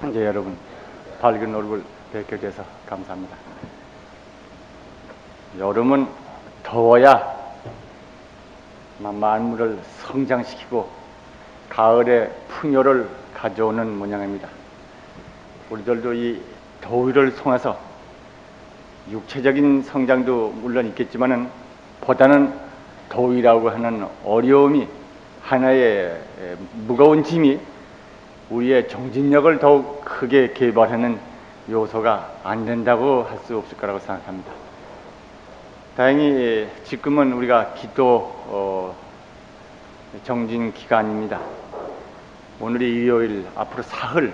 이제 여러분 밝은 얼굴 뵙게 돼서 감사합니다. 여름은 더워야 만물을 성장시키고 가을에 풍요를 가져오는 모양입니다. 우리들도 이 더위를 통해서 육체적인 성장도 물론 있겠지만은 보다는 더위라고 하는 어려움이 하나의 무거운 짐이 우리의 정신력을 더욱 크게 개발하는 요소가 안 된다고 할 수 없을 거라고 생각합니다. 다행히 지금은 우리가 기도 정진 기간입니다. 오늘이 일요일, 앞으로 사흘,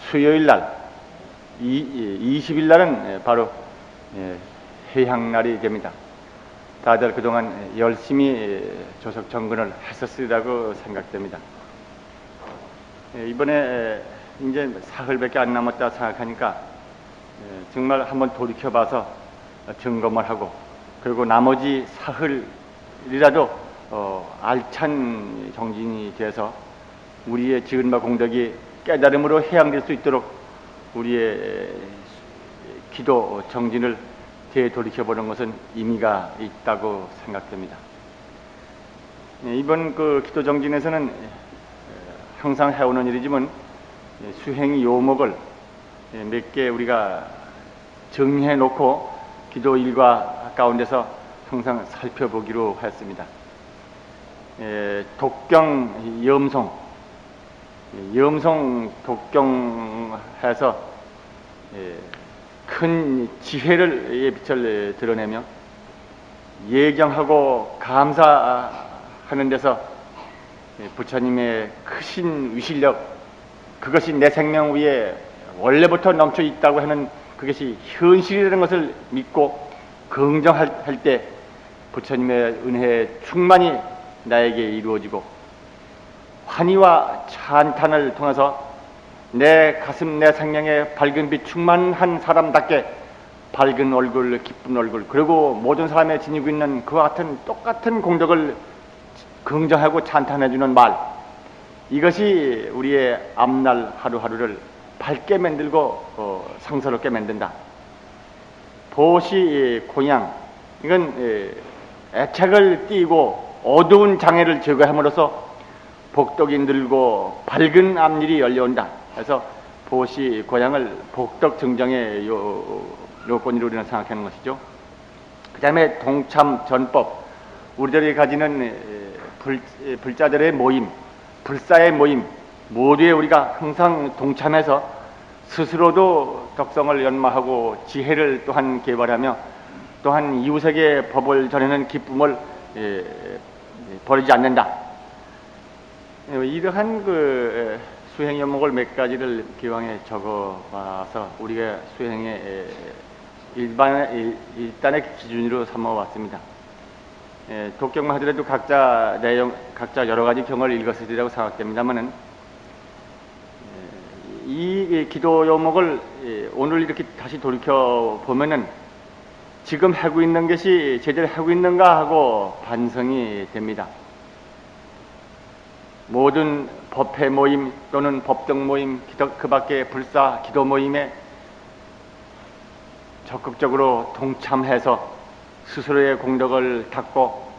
수요일 날, 20일 날은 바로 해향날이 됩니다. 다들 그동안 열심히 조석 정근을 했었으리라고 생각됩니다. 이번에 이제 사흘밖에 안 남았다 생각하니까 정말 한번 돌이켜봐서 점검을 하고, 그리고 나머지 사흘이라도 알찬 정진이 돼서 우리의 지은바 공덕이 깨달음으로 해양될 수 있도록 우리의 기도 정진을 되돌이켜보는 것은 의미가 있다고 생각됩니다. 이번 그 기도 정진에서는 항상 해오는 일이지만 수행 요목을 몇 개 우리가 정리해 놓고 기도 일과 가운데서 항상 살펴보기로 했습니다. 독경 염송 독경해서 큰 지혜를 빛을 드러내며 예경하고 감사하는 데서 부처님의 크신 위실력, 그것이 내 생명 위에 원래부터 넘쳐 있다고 하는 그것이 현실이라는 것을 믿고 긍정할 때 부처님의 은혜의 충만이 나에게 이루어지고, 환희와 찬탄을 통해서 내 가슴, 내 생명에 밝은 빛 충만한 사람답게 밝은 얼굴, 기쁜 얼굴, 그리고 모든 사람이 지니고 있는 그와 같은 똑같은 공덕을 긍정하고 찬탄해주는 말, 이것이 우리의 앞날 하루하루를 밝게 만들고 성스럽게 만든다. 보시 공양, 이건 애착을 띠고 어두운 장애를 제거함으로써 복덕이 늘고 밝은 앞일이 열려온다. 그래서 보시 고향을 복덕 정정의 요건으로 우리는 생각하는 것이죠. 그 다음에 동참 전법, 우리들이 가지는 불자들의 모임, 불사의 모임 모두에 우리가 항상 동참해서 스스로도 덕성을 연마하고 지혜를 또한 개발하며 또한 이웃에게 법을 전하는 기쁨을 버리지 않는다. 이러한 그 수행 연목을 몇 가지를 기왕에 적어봐서 우리가 수행의 일단의 기준으로 삼아왔습니다. 독경만 하더라도 각자 내용, 각자 여러 가지 경을 읽었으리라고 생각됩니다만은, 이 기도 요목을 오늘 이렇게 다시 돌이켜 보면은 지금 하고 있는 것이 제대로 하고 있는가 하고 반성이 됩니다. 모든 법회 모임 또는 법정 모임, 그 밖에 불사 기도 모임에 적극적으로 동참해서 스스로의 공덕을 닦고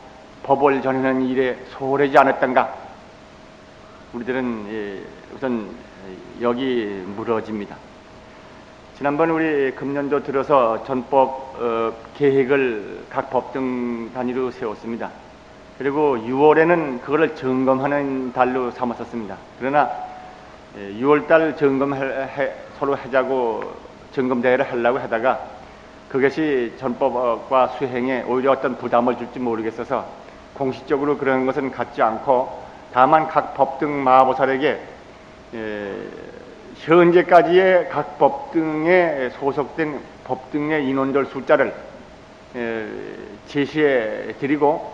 법을 전하는 일에 소홀하지 않았던가, 우리들은 우선 여기 물어집니다. 지난번 우리 금년도 들어서 전법 계획을 각 법정 단위로 세웠습니다. 그리고 6월에는 그거를 점검하는 달로 삼았었습니다. 그러나 6월달 서로 하자고 점검대회를 하려고 하다가 그것이 전법과 수행에 오히려 어떤 부담을 줄지 모르겠어서 공식적으로 그런 것은 갖지 않고, 다만 각 법등 마하보살에게 현재까지의 각 법등에 소속된 법등의 인원들 숫자를 제시해 드리고,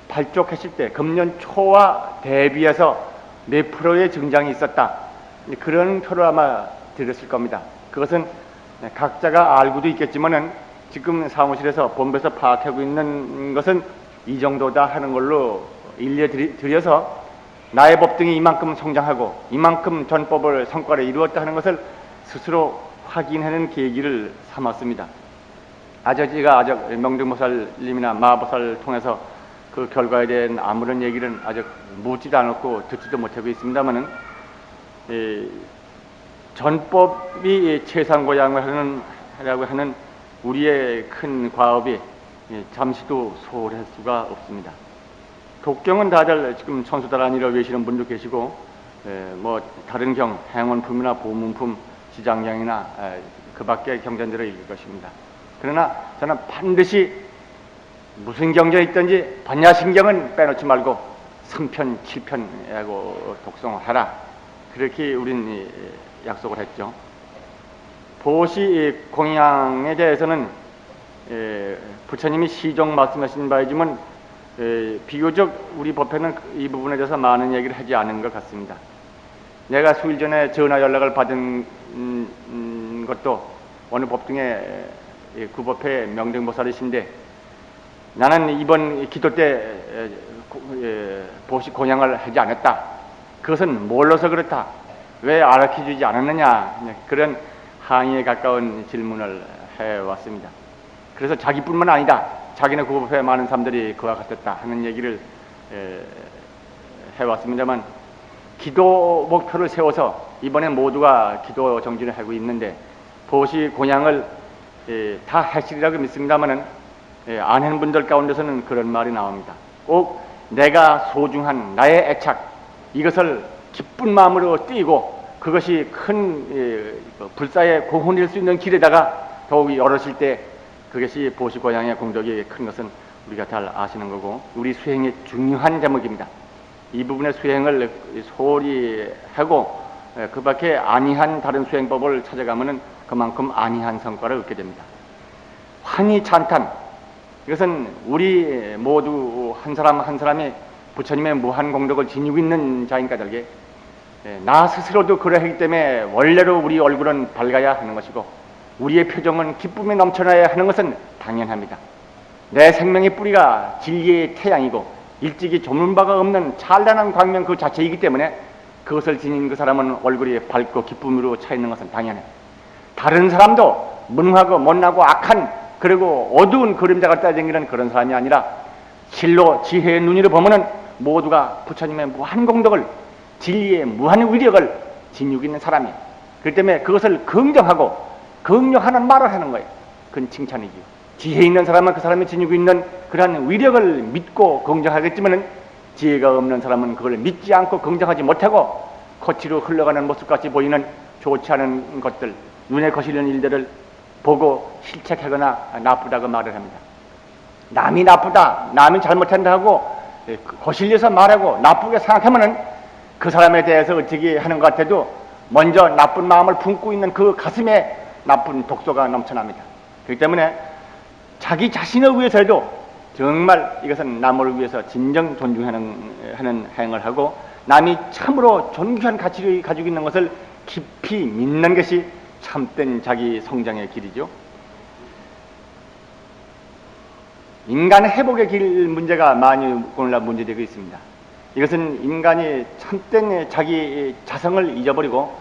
발족했을 때 금년 초와 대비해서 몇 프로의 증장이 있었다, 그런 표를 아마 드렸을 겁니다. 그것은 각자가 알고도 있겠지만은 지금 사무실에서 본부에서 파악하고 있는 것은 이 정도다 하는 걸로 일러드려서 나의 법등이 이만큼 성장하고 이만큼 전법을 성과를 이루었다 하는 것을 스스로 확인하는 계기를 삼았습니다. 제가 명등보살님이나 마보살을 통해서 그 결과에 대한 아무런 얘기는 아직 묻지도 않았고 듣지도 못하고 있습니다만은, 전법이 최상고양을 하려고 하는 우리의 큰 과업이 잠시도 소홀할 수가 없습니다. 독경은 다들 지금 천수다란이라 외시는 분도 계시고, 뭐 다른 경, 행원품이나 보문품, 지장경이나 그 밖의 경전들을 읽을 것입니다. 그러나 저는 반드시 무슨 경전이 있든지 반야심경은 빼놓지 말고 3편, 7편하고 독송하라. 그렇게 우린 약속을 했죠. 보시 공양에 대해서는 부처님이 시종 말씀하신 바에 지금 비교적 우리 법회는 이 부분에 대해서 많은 얘기를 하지 않은 것 같습니다. 내가 수일 전에 전화 연락을 받은 것도 어느 법등의 구법회 명등보살이신데, 나는 이번 기도 때 보시 공양을 하지 않았다. 그것은 몰라서 그렇다. 왜 알려주지 않았느냐. 그런 항의에 가까운 질문을 해왔습니다. 그래서 자기뿐만 아니다. 자기는 구법회에 많은 사람들이 그와 같았다 하는 얘기를 해왔습니다만, 기도 목표를 세워서 이번에 모두가 기도 정진을 하고 있는데 보시 공양을 다 하시리라고 믿습니다만은, 안 하는 분들 가운데서는 그런 말이 나옵니다. 꼭 내가 소중한 나의 애착, 이것을 기쁜 마음으로 띄고 그것이 큰 불사의 공헌일 수 있는 길에다가 더욱이 열으실 때 그것이 보시 고양의 공덕이 큰 것은 우리가 잘 아시는 거고, 우리 수행의 중요한 대목입니다. 이 부분의 수행을 소홀히 하고 그 밖에 아니한 다른 수행법을 찾아가면은 그만큼 아니한 성과를 얻게 됩니다. 환희 찬탄, 이것은 우리 모두 한 사람 한 사람이 부처님의 무한 공덕을 지니고 있는 자인 까닭에 나 스스로도 그러하기 때문에 원래로 우리 얼굴은 밝아야 하는 것이고 우리의 표정은 기쁨에 넘쳐나야 하는 것은 당연합니다. 내 생명의 뿌리가 진리의 태양이고 일찍이 조문 바가 없는 찬란한 광명 그 자체이기 때문에 그것을 지닌 그 사람은 얼굴이 밝고 기쁨으로 차 있는 것은 당연해. 다른 사람도 무능하고 못나고 악한 그리고 어두운 그림자가 따라다니는 그런 사람이 아니라 실로 지혜의 눈으로 보면은 모두가 부처님의 무한 공덕을, 진리의 무한 위력을 지니고 있는 사람이에요. 그렇기 때문에 그것을 긍정하고 긍정하는 말을 하는 거예요. 그건 칭찬이죠. 지혜 있는 사람은 그 사람이 지니고 있는 그러한 위력을 믿고 긍정하겠지만은 지혜가 없는 사람은 그걸 믿지 않고 긍정하지 못하고 거치로 흘러가는 모습같이 보이는 좋지 않은 것들, 눈에 거슬리는 일들을 보고 실책하거나 나쁘다고 말을 합니다. 남이 나쁘다, 남이 잘못한다 하고 거슬려서 말하고 나쁘게 생각하면은 그 사람에 대해서 어떻게 하는 것 같아도 먼저 나쁜 마음을 품고 있는 그 가슴에 나쁜 독소가 넘쳐납니다. 그렇기 때문에 자기 자신을 위해서도 정말 이것은 남을 위해서 진정 존중하는 행을 하고 남이 참으로 존귀한 가치를 가지고 있는 것을 깊이 믿는 것이 참된 자기 성장의 길이죠. 인간 회복의 길 문제가 많이 오늘날 문제되고 있습니다. 이것은 인간이 참된 자기 자성을 잊어버리고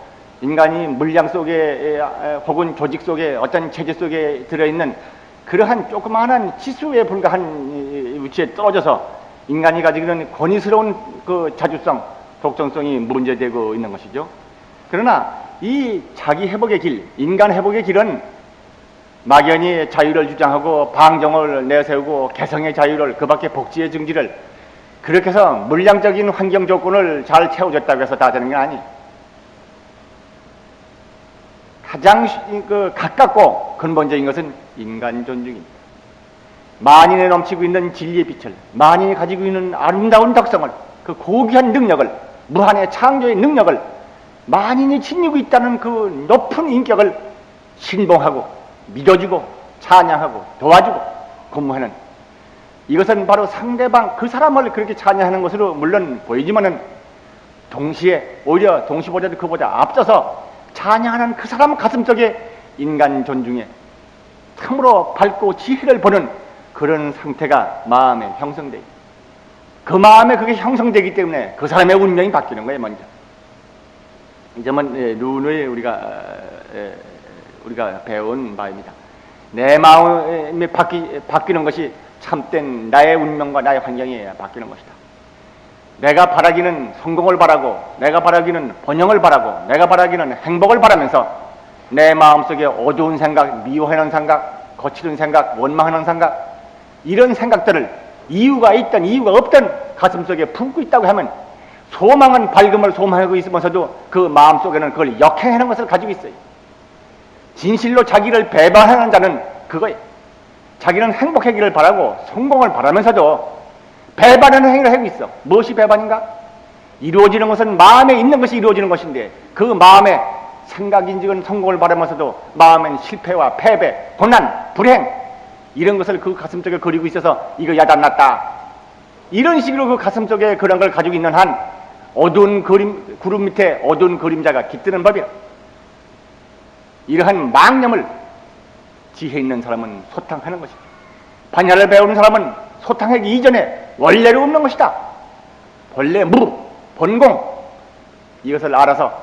인간이 물량 속에 혹은 조직 속에 어떤 체제 속에 들어있는 그러한 조그마한 치수에 불과한 위치에 떨어져서 인간이 가지고 있는 권위스러운 그 자주성, 독점성이 문제되고 있는 것이죠. 그러나 이 자기 회복의 길, 인간 회복의 길은 막연히 자유를 주장하고 방정을 내세우고 개성의 자유를 그 밖에 복지의 증지를 그렇게 해서 물량적인 환경 조건을 잘 채워줬다고 해서 다 되는 게 아니에요. 가장 가깝고 근본적인 것은 인간 존중입니다. 만인에 넘치고 있는 진리의 빛을, 만인이 가지고 있는 아름다운 덕성을, 그 고귀한 능력을, 무한의 창조의 능력을 만인이 지니고 있다는 그 높은 인격을 신봉하고 믿어주고 찬양하고 도와주고 공무하는, 이것은 바로 상대방 그 사람을 그렇게 찬양하는 것으로 물론 보이지만은 동시에 오히려 동시보다도 그보다 앞서서 찬양하는 그 사람 가슴속에 인간 존중에 참으로 밝고 지혜를 보는 그런 상태가 마음에 형성돼 있다. 그 마음에 그게 형성되기 때문에 그 사람의 운명이 바뀌는 거예요. 먼저 이 점은 누누이 우리가 배운 바입니다. 내 마음이 바뀌는 것이 참된 나의 운명과 나의 환경이 바뀌는 것이다. 내가 바라기는 성공을 바라고, 내가 바라기는 번영을 바라고, 내가 바라기는 행복을 바라면서 내 마음속에 어두운 생각, 미워하는 생각, 거칠은 생각, 원망하는 생각, 이런 생각들을 이유가 있든 이유가 없든 가슴속에 품고 있다고 하면 소망은 밝음을 소망하고 있으면서도 그 마음속에는 그걸 역행하는 것을 가지고 있어요. 진실로 자기를 배반하는 자는 그거예요. 자기는 행복하기를 바라고 성공을 바라면서도 배반하는 행위를 하고 있어. 무엇이 배반인가? 이루어지는 것은 마음에 있는 것이 이루어지는 것인데 그 마음에 생각인지는 성공을 바라면서도 마음엔 실패와 패배, 고난, 불행 이런 것을 그 가슴속에 그리고 있어서 이거 야단났다. 이런 식으로 그 가슴속에 그런 걸 가지고 있는 한 어두운 구름 밑에 어두운 그림자가 깃드는 법이야. 이러한 망념을 지혜 있는 사람은 소탕하는 것이다. 반야를 배우는 사람은 소탕하기 이전에 원래로 없는 것이다. 본래 본공 이것을 알아서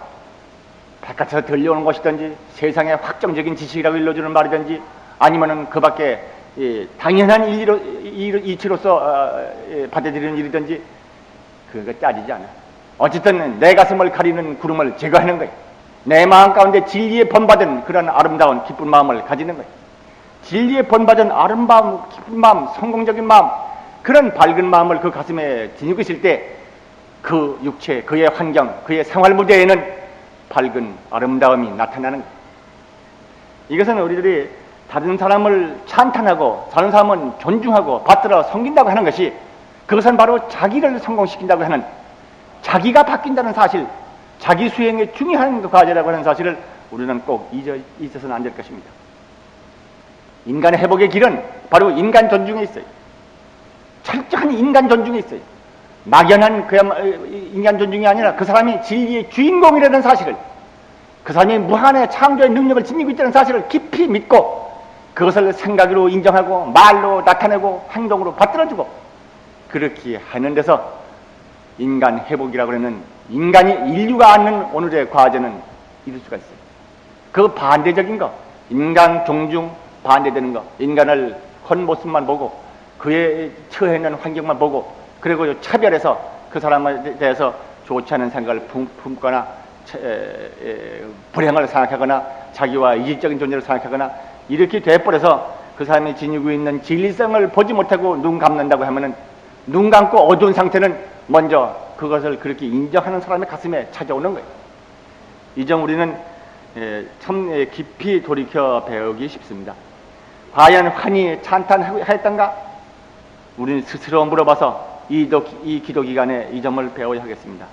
바깥에서 들려오는 것이든지 세상의 확정적인 지식이라고 일러주는 말이든지 아니면은 그 밖에 당연한 이치로서 받아들이는 일이든지 그거 따지지 않아. 어쨌든 내 가슴을 가리는 구름을 제거하는 거예요. 내 마음 가운데 진리에 본받은 그런 아름다운 기쁜 마음을 가지는 거예요. 진리에 본받은 아름다운 기쁜 마음, 성공적인 마음, 그런 밝은 마음을 그 가슴에 지니고 있을 때 그 육체, 그의 환경, 그의 생활 무대에는 밝은 아름다움이 나타나는 거예요. 이것은 우리들이 다른 사람을 찬탄하고 다른 사람은 존중하고 받들어 섬긴다고 하는 것이 그것은 바로 자기를 성공시킨다고 하는 자기가 바뀐다는 사실, 자기 수행의 중요한 과제라고 하는 사실을 우리는 꼭 잊어서는 안 될 것입니다. 인간의 회복의 길은 바로 인간 존중에 있어요. 철저한 인간 존중에 있어요. 막연한 인간 존중이 아니라 그 사람이 진리의 주인공이라는 사실을, 그 사람이 무한의 창조의 능력을 지니고 있다는 사실을 깊이 믿고 그것을 생각으로 인정하고 말로 나타내고 행동으로 받들어주고 그렇게 하는 데서 인간 회복이라고 하는 인류가 안는 오늘의 과제는 이룰 수가 있어요. 그 반대적인 거, 인간 존중 반대되는 거, 인간을 헛모습만 보고 그에 처해 있는 환경만 보고 그리고 차별해서 그 사람에 대해서 좋지 않은 생각을 품거나 불행을 생각하거나 자기와 이질적인 존재를 생각하거나 이렇게 돼버려서 그 사람이 지니고 있는 진리성을 보지 못하고 눈 감는다고 하면은 눈 감고 어두운 상태는 먼저 그것을 그렇게 인정하는 사람의 가슴에 찾아오는 거예요. 이 점 우리는 참 깊이 돌이켜 배우기 쉽습니다. 과연 환히 찬탄했던가? 우리는 스스로 물어봐서 이 기도 기간에 이 점을 배워야 하겠습니다.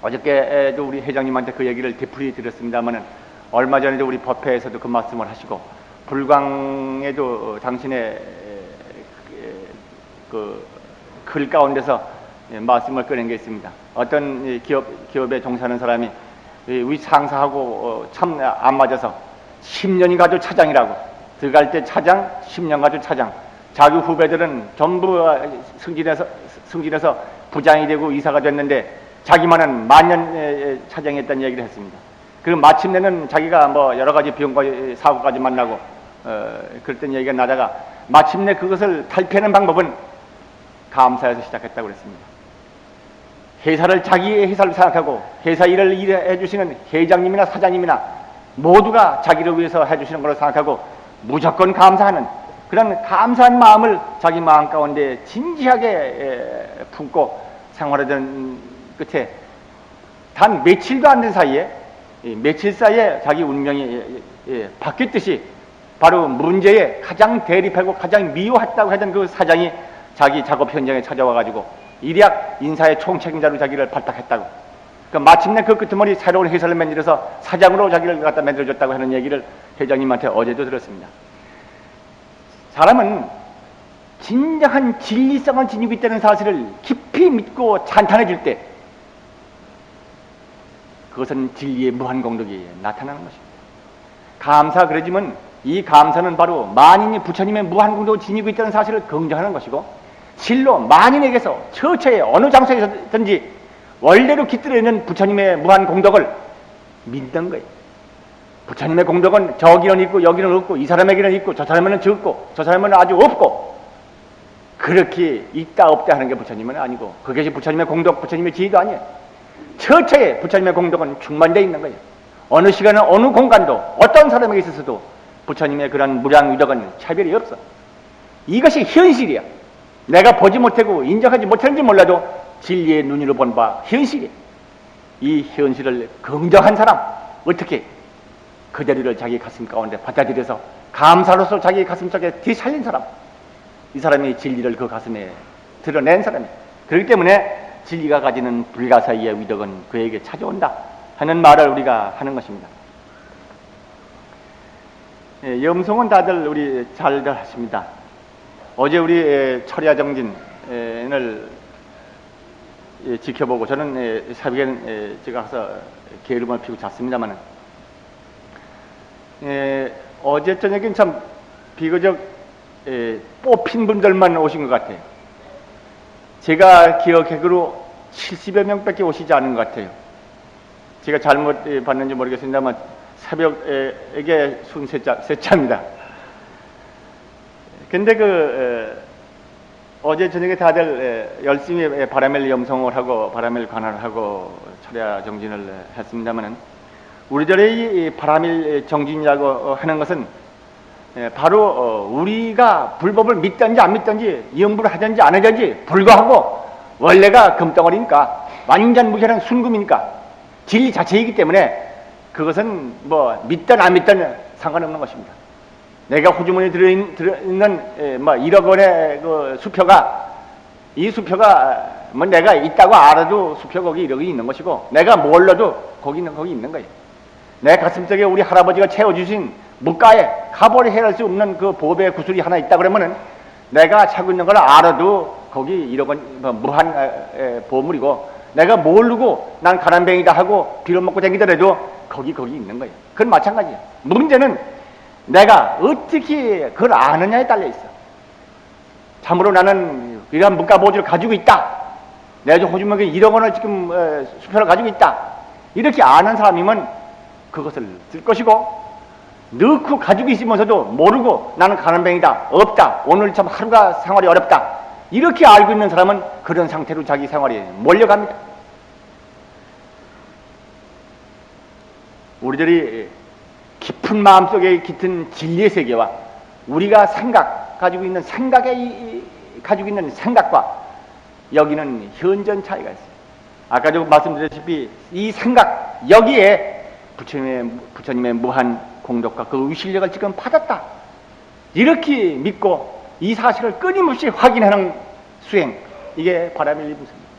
어저께도 우리 회장님한테 그 얘기를 되풀이 드렸습니다만은 얼마 전에도 우리 법회에서도 그 말씀을 하시고 불광에도 당신의 그 글 가운데서 말씀을 꺼낸 게 있습니다. 어떤 기업에 종사하는 사람이 우리 상사하고 참 안 맞아서 10년이 가도 차장이라고 들어갈 때 차장, 10년 가도 차장, 자기 후배들은 전부 승진해서 부장이 되고 이사가 됐는데 자기만은 만년 차장했다는 얘기를 했습니다. 그리고 마침내는 자기가 뭐 여러 가지 병과 사고까지 만나고 그랬던 얘기가 나다가 마침내 그것을 탈피하는 방법은 감사에서 시작했다고 그랬습니다. 회사를 자기의 회사를 생각하고 회사 일을 해주시는 회장님이나 사장님이나 모두가 자기를 위해서 해주시는 걸로 생각하고 무조건 감사하는 그런 감사한 마음을 자기 마음 가운데 진지하게 품고 생활하던 끝에 단 며칠도 안 된 사이에 며칠 사이에 자기 운명이 바뀌었듯이 바로 문제에 가장 대립하고 가장 미워했다고 하던 그 사장이 자기 작업 현장에 찾아와가지고 일약 인사의 총책임자로 자기를 발탁했다고. 그러니까 마침내 그 끄트머리 새로운 회사를 만들어서 사장으로 자기를 갖다 만들어줬다고 하는 얘기를 회장님한테 어제도 들었습니다. 사람은 진정한 진리성을 지니고 있다는 사실을 깊이 믿고 찬탄해질 때 그것은 진리의 무한 공덕이 나타나는 것입니다. 감사 그러지만 이 감사는 바로 만인이 부처님의 무한 공덕을 지니고 있다는 사실을 긍정하는 것이고 진로 만인에게서 처처에 어느 장소에서든지 원래로 깃들어 있는 부처님의 무한 공덕을 믿는 거예요. 부처님의 공덕은 저기는 있고 여기는 없고 이 사람에게는 있고 저 사람에는 적고 저 사람에는 아주 없고 그렇게 있다 없다 하는 게 부처님은 아니고 그것이 부처님의 공덕, 부처님의 지혜도 아니에요. 처처에 부처님의 공덕은 충만되어 있는 거예요. 어느 시간에 어느 공간도 어떤 사람에게 있어서도 부처님의 그런 무량위덕은 차별이 없어. 이것이 현실이야. 내가 보지 못하고 인정하지 못하는지 몰라도 진리의 눈으로 본 바 현실이야. 이 현실을 긍정한 사람, 어떻게 그 자리를 자기 가슴 가운데 받아들여서 감사로서 자기 가슴 속에 뒤살린 사람, 이 사람이 진리를 그 가슴에 드러낸 사람이에요. 그렇기 때문에 진리가 가지는 불가사의의 위덕은 그에게 찾아온다 하는 말을 우리가 하는 것입니다. 예, 염송은 다들 우리 잘들 하십니다. 어제 우리 철야정진을 지켜보고 저는 새벽에 제가 가서 게으름을 피우고 잤습니다만 어제 저녁엔 참 비교적 뽑힌 분들만 오신 것 같아요. 제가 기억하기로 70여 명밖에 오시지 않은 것 같아요. 제가 잘못 봤는지 모르겠습니다만 새벽에 순 셋째입니다. 근데 어제 저녁에 다들 열심히 바라멜 염송을 하고 바라멜 관할을 하고 철야 정진을 했습니다만은 우리들의 이 바라멜 정진이라고 하는 것은 바로 우리가 불법을 믿든지 안 믿든지 염불을 하든지 안 하든지 불구하고 원래가 금덩어리니까 완전 무결한 순금이니까 진리 자체이기 때문에 그것은 뭐 믿든 안 믿든 상관없는 것입니다. 내가 호주머니에 들어있는 1억 원의 그 수표가 이 수표가 뭐 내가 있다고 알아도 수표 거기 1억이 있는 것이고 내가 몰라도 거기는 거기 있는 거예요. 내 가슴속에 우리 할아버지가 채워주신 묵가에 가벌이 해할 수 없는 그 보배 구슬이 하나 있다 그러면은 내가 차고 있는 걸 알아도 거기 1억 원 무한 보물이고 내가 모르고 난 가난뱅이다 하고 빌어먹고 다니더라도 거기 있는 거예요. 그건 마찬가지예요. 문제는 내가 어떻게 그걸 아느냐에 달려 있어. 참으로 나는 이러한 묵가 보조를 가지고 있다. 내가 호주머니에 1억 원을 지금 수표를 가지고 있다. 이렇게 아는 사람이면 그것을 쓸 것이고 넣고 가지고 있으면서도 모르고 나는 가난뱅이다. 없다. 오늘 참 하루가 생활이 어렵다. 이렇게 알고 있는 사람은 그런 상태로 자기 생활이 몰려갑니다. 우리들이 깊은 마음속에 깃든 진리의 세계와 우리가 가지고 있는 생각과 여기는 현전 차이가 있어요. 아까도 말씀드렸다시피 이 생각 여기에 부처님의 무한 공덕과 그 위실력을 지금 받았다. 이렇게 믿고 이 사실을 끊임없이 확인하는 수행, 이게 바라밀 부처입니다.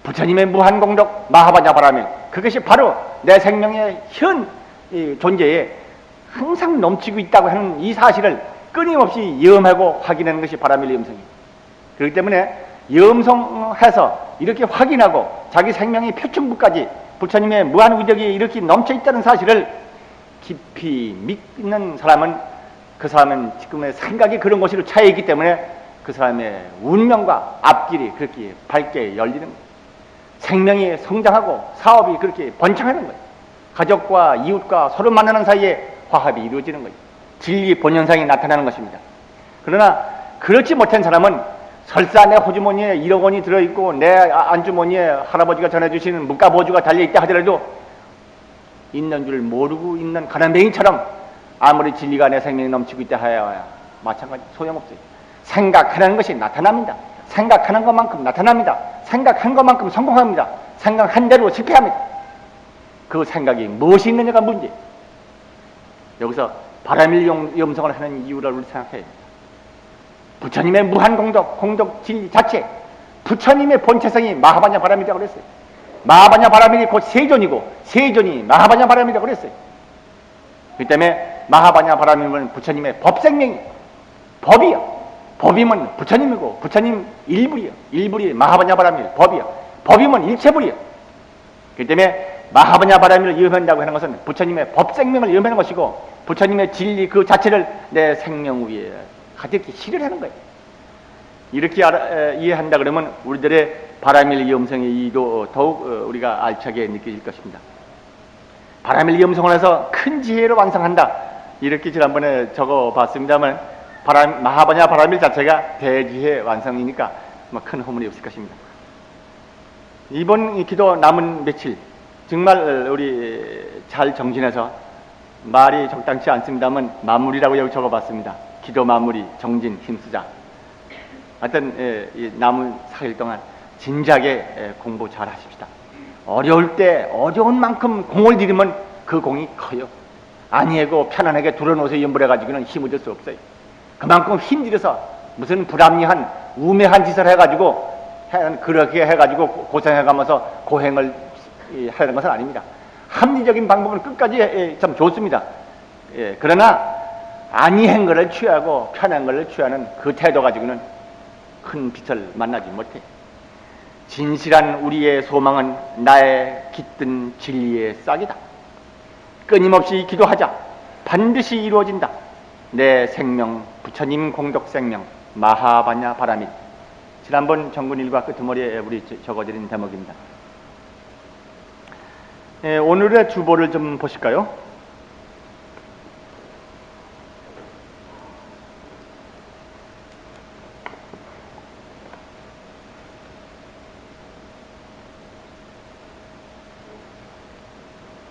부처님의 무한 공덕 마하바냐 바라밀, 그것이 바로 내 생명의 현 존재에 항상 넘치고 있다고 하는 이 사실을 끊임없이 염하고 확인하는 것이 바라밀 염성입니다. 그렇기 때문에 염성해서 이렇게 확인하고 자기 생명의 표층부까지 부처님의 무한 위덕이 이렇게 넘쳐 있다는 사실을 깊이 믿는 사람은 그 사람은 지금의 생각이 그런 것으로 차여 있기 때문에 그 사람의 운명과 앞길이 그렇게 밝게 열리는 거예요. 생명이 성장하고 사업이 그렇게 번창하는 거예요. 가족과 이웃과 서로 만나는 사이에 화합이 이루어지는 거예요. 진리 본현상이 나타나는 것입니다. 그러나 그렇지 못한 사람은 설사 내 호주머니에 1억 원이 들어있고 내 안주머니에 할아버지가 전해주시는 묵가보주가 달려있다 하더라도 있는 줄 모르고 있는 가난뱅이처럼 아무리 진리가 내 생명이 넘치고 있다 하여야 마찬가지 소용없어요. 생각하는 것이 나타납니다. 생각하는 것만큼 나타납니다. 생각한 것만큼 성공합니다. 생각한 대로 실패합니다. 그 생각이 무엇이 있느냐가 문제. 여기서 바라밀 염성을 하는 이유를 우리 생각해야 됩니다. 부처님의 무한 공덕 진리 자체, 부처님의 본체성이 마하바냐 바라밀이라고 그랬어요. 마하바냐 바라밀이 곧 세존이고 세존이 마하바냐 바라밀이라고 그랬어요. 그 때문에 마하바냐 바라밀은 부처님의 법생명이 법이요. 법이면 부처님이고 부처님 일불이요. 일불이 마하바냐 바라밀 법이요. 법이면 일체불이요. 그 때문에 마하바냐 바라밀을 염한다고 하는 것은 부처님의 법생명을 염하는 것이고 부처님의 진리 그 자체를 내 생명 위에 가득히 실현하는 거예요. 이렇게 이해한다 그러면 우리들의 바라밀 염성의 이도 더욱 우리가 알차게 느껴질 것입니다. 바라밀 염성을 해서 큰 지혜로 완성한다. 이렇게 지난번에 적어봤습니다만 마하바냐 바라밀 자체가 대지혜 완성이니까 큰 허물이 없을 것입니다. 이번 기도 남은 며칠 정말 우리 잘 정진해서 말이 적당치 않습니다만 마무리라고 여기 적어봤습니다. 기도 마무리 정진 힘쓰자. 하여튼 남은 4일 동안 진작에 공부 잘 하십시다. 어려울 때 어려운 만큼 공을 들이면 그 공이 커요. 아니하고 편안하게 둘러놓으서 연불해가지고는 힘을 줄 수 없어요. 그만큼 힘들여서 무슨 불합리한 우매한 짓을 해가지고 그렇게 해가지고 고생해가면서 고행을 하려는 것은 아닙니다. 합리적인 방법은 끝까지 참 좋습니다. 그러나 아니한 것을 취하고 편한 것을 취하는 그 태도 가지고는 큰 빛을 만나지 못해. 진실한 우리의 소망은 나의 깃든 진리의 싹이다. 끊임없이 기도하자. 반드시 이루어진다. 내 생명, 부처님 공덕 생명, 마하바냐 바라밀. 지난번 정근일과 끄트머리에 우리 적어드린 대목입니다. 오늘의 주보를 좀 보실까요?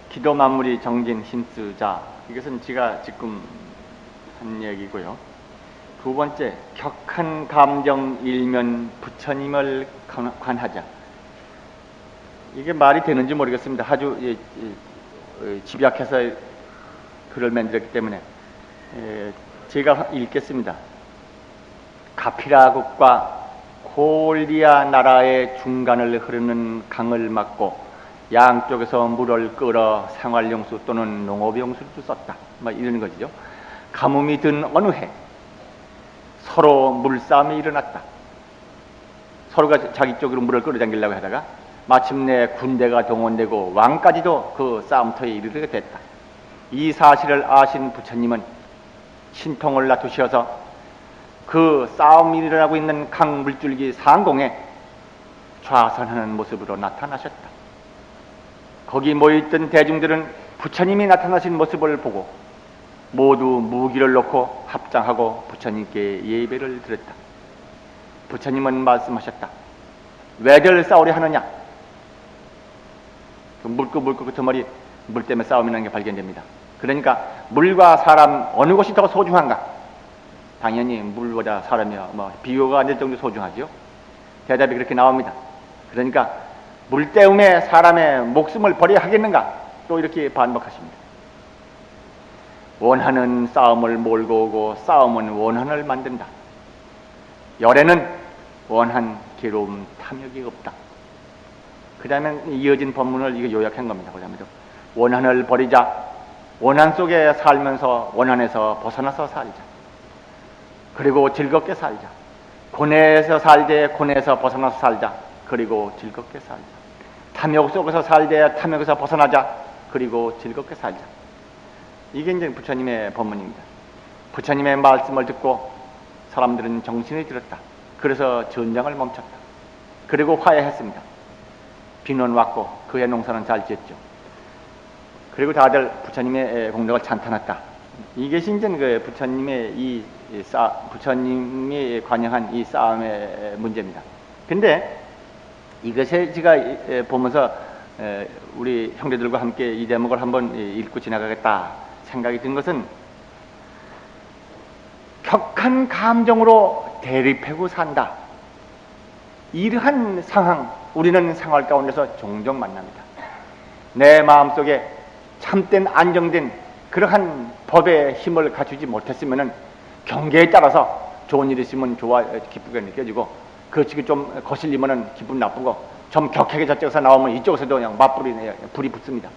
기도 마무리 정진 힘쓰자. 이것은 제가 지금 한 얘기고요. 두 번째, 격한 감정 일면 부처님을 관하자. 이게 말이 되는지 모르겠습니다. 아주 집약해서 글을 만들었기 때문에 제가 읽겠습니다. 가피라국과 콜리아 나라의 중간을 흐르는 강을 막고 양쪽에서 물을 끌어 생활용수 또는 농업용수를 썼다. 이런 것이죠. 가뭄이 든 어느 해 서로 물싸움이 일어났다. 서로가 자기 쪽으로 물을 끌어당기려고 하다가 마침내 군대가 동원되고 왕까지도 그 싸움터에 이르게 됐다. 이 사실을 아신 부처님은 신통을 놔두셔서 그 싸움이 일어나고 있는 강 물줄기 상공에 좌선하는 모습으로 나타나셨다. 거기 모여있던 대중들은 부처님이 나타나신 모습을 보고 모두 무기를 놓고 합장하고 부처님께 예배를 드렸다. 부처님은 말씀하셨다. 왜들 싸우려 하느냐? 물고 끄트머리 물 때문에 싸움이 나는 게 발견됩니다. 그러니까 물과 사람 어느 것이 더 소중한가? 당연히 물보다 사람이야 비교가 안 될 정도 소중하죠. 대답이 그렇게 나옵니다. 그러니까 물 때문에 사람의 목숨을 버려야 하겠는가? 또 이렇게 반박하십니다. 원하는 싸움을 몰고 오고 싸움은 원한을 만든다. 열에는 원한, 괴로움, 탐욕이 없다. 그 다음에 이어진 본문을 이거 요약한 겁니다. 그 다음에 원한을 버리자. 원한 속에 살면서 원한에서 벗어나서 살자. 그리고 즐겁게 살자. 고뇌에서 살되 고뇌에서 벗어나서 살자. 그리고 즐겁게 살자. 탐욕 속에서 살되 탐욕에서 벗어나자. 그리고 즐겁게 살자. 이게 이제 부처님의 법문입니다. 부처님의 말씀을 듣고 사람들은 정신이 들었다. 그래서 전쟁을 멈췄다. 그리고 화해했습니다. 비는 왔고 그의 농사는 잘 지었죠. 그리고 다들 부처님의 공덕을 찬탄했다. 이것이 이제 그 부처님의 부처님이 관여한 이 싸움의 문제입니다. 근데 이것에 제가 보면서 우리 형제들과 함께 이 대목을 한번 읽고 지나가겠다 생각이 든 것은 격한 감정으로 대립하고 산다. 이러한 상황 우리는 생활 가운데서 종종 만납니다. 내 마음속에 참된 안정된 그러한 법의 힘을 갖추지 못했으면 경계에 따라서 좋은 일이 있으면 기쁘게 느껴지고 그것이 좀 거슬리면 기분 나쁘고 좀 격하게 저쪽에서 나오면 이쪽에서도 그냥 불이 붙습니다.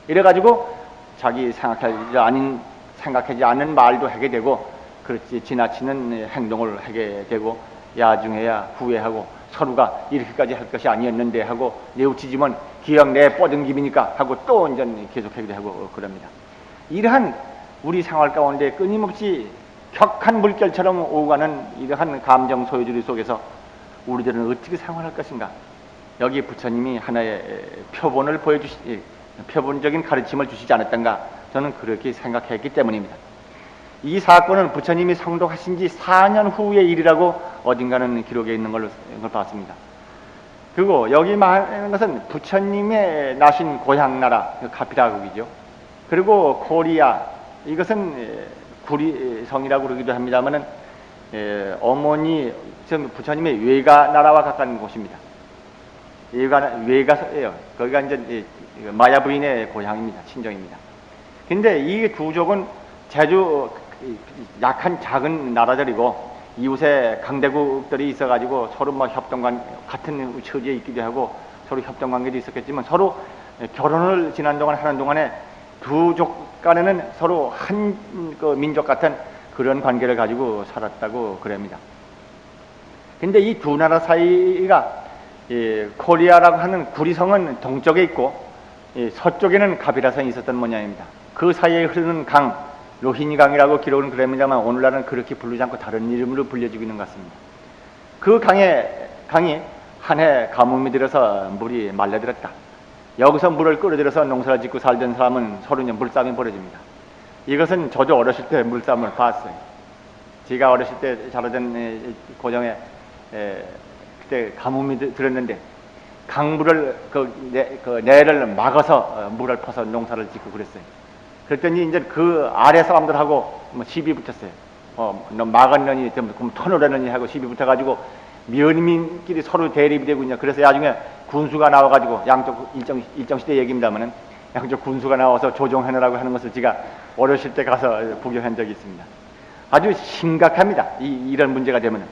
이래가지고 자기 생각하지 않은 말도 하게 되고 그렇지 지나치는 행동을 하게 되고 야중해야 후회하고 서로가 이렇게까지 할 것이 아니었는데 하고 뉘우치지면 기왕 내 뻗은 김이니까 하고 또 이제 계속하기도 하고 그럽니다. 이러한 우리 생활 가운데 끊임없이 격한 물결처럼 오고 가는 이러한 감정 소유주의 속에서 우리들은 어떻게 생활할 것인가? 여기 부처님이 하나의 표본적인 가르침을 주시지 않았던가? 저는 그렇게 생각했기 때문입니다. 이 사건은 부처님이 성독하신 지 4년 후의 일이라고 어딘가는 기록에 있는 걸 봤습니다. 그리고 여기 말하는 것은 부처님의 나신 고향 나라, 카피라국이죠. 그리고 코리아, 이것은 구리성이라고 그러기도 합니다만은 어머니, 부처님의 외가 나라와 가까운 곳입니다. 외가예요. 거기가 이제 마야 부인의 고향입니다. 친정입니다. 근데 이 두 족은 제주 약한 작은 나라들이고 이웃에 강대국들이 있어가지고 서로 뭐 협동관 같은 처지에 있기도 하고 서로 협동관계도 있었겠지만 서로 결혼을 지난 동안 하는 동안에 두 족 간에는 서로 한 그 민족 같은 그런 관계를 가지고 살았다고 그럽니다. 근데 이 두 나라 사이가 코리아라고 하는 구리성은 동쪽에 있고 서쪽에는 가비라성이 있었던 모양입니다. 그 사이에 흐르는 강, 로히니 강이라고 기록은 그럽니다만 오늘날은 그렇게 부르지 않고 다른 이름으로 불려지고 있는 것 같습니다. 그 강이 한 해 가뭄이 들어서 물이 말라들었다. 여기서 물을 끌어들여서 농사를 짓고 살던 사람은 서로 이제 물싸움이 벌어집니다. 이것은 저도 어렸을 때 물싸움을 봤어요. 제가 어렸을 때 자라던 고정에 그때 가뭄이 들었는데 강물을 내를 막아서 물을 퍼서 농사를 짓고 그랬어요. 그랬더니 이제 그 아래 사람들하고 뭐 시비 붙었어요. 너 막았느니, 터널하느니 하고 시비 붙어가지고 면민끼리 서로 대립이 되고 있냐. 그래서 나중에 군수가 나와가지고 양쪽 일정 시대 얘기입니다만은 양쪽 군수가 나와서 조정하느라고 하는 것을 제가 어렸을 때 가서 구경한 적이 있습니다. 아주 심각합니다. 이런 문제가 되면은.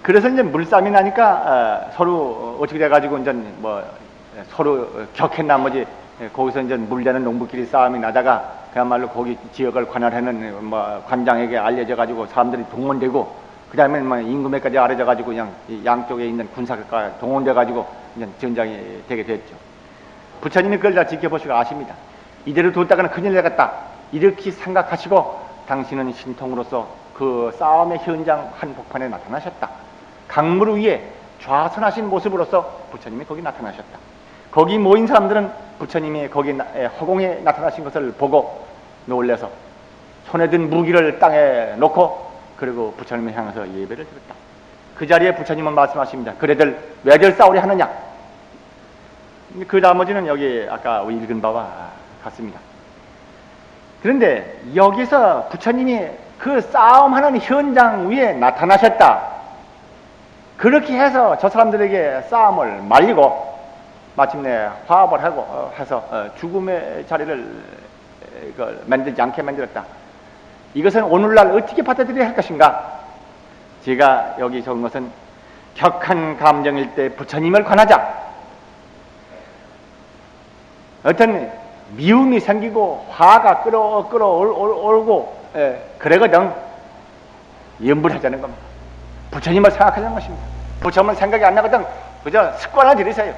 그래서 이제 물싸움이 나니까 서로 어떻게 돼가지고 이제 뭐 서로 격한 나머지 거기서 이제 물대는 농부끼리 싸움이 나다가 그야말로 거기 지역을 관할하는 뭐 관장에게 알려져가지고 사람들이 동원되고 그 다음에 뭐 임금에까지 알려져가지고 그냥 양쪽에 있는 군사가 동원돼가지고 이제 전장이 되게 됐죠. 부처님이 그걸 다 지켜보시고 아십니다. 이대로 뒀다가는 큰일 나겠다. 이렇게 생각하시고 당신은 신통으로서 그 싸움의 현장 한복판에 나타나셨다. 강물 위에 좌선하신 모습으로서 부처님이 거기 나타나셨다. 거기 모인 사람들은 부처님이 거기 허공에 나타나신 것을 보고 놀래서 손에 든 무기를 땅에 놓고 그리고 부처님을 향해서 예배를 드렸다. 그 자리에 부처님은 말씀하십니다. 그래들 왜들 싸우려 하느냐? 그 나머지는 여기 아까 읽은 바와 같습니다. 그런데 여기서 부처님이 그 싸움하는 현장 위에 나타나셨다. 그렇게 해서 저 사람들에게 싸움을 말리고 마침내 화합을 하고 해서 죽음의 자리를 만들지 않게 만들었다. 이것은 오늘날 어떻게 받아들여야 할 것인가? 제가 여기 적은 것은 격한 감정일 때 부처님을 관하자. 어떤 미움이 생기고 화가 끌어올고 그러거든 염불하자는 겁니다. 부처님을 생각하자는 것입니다. 부처님은 생각이 안 나거든 그저 습관을 들이세요.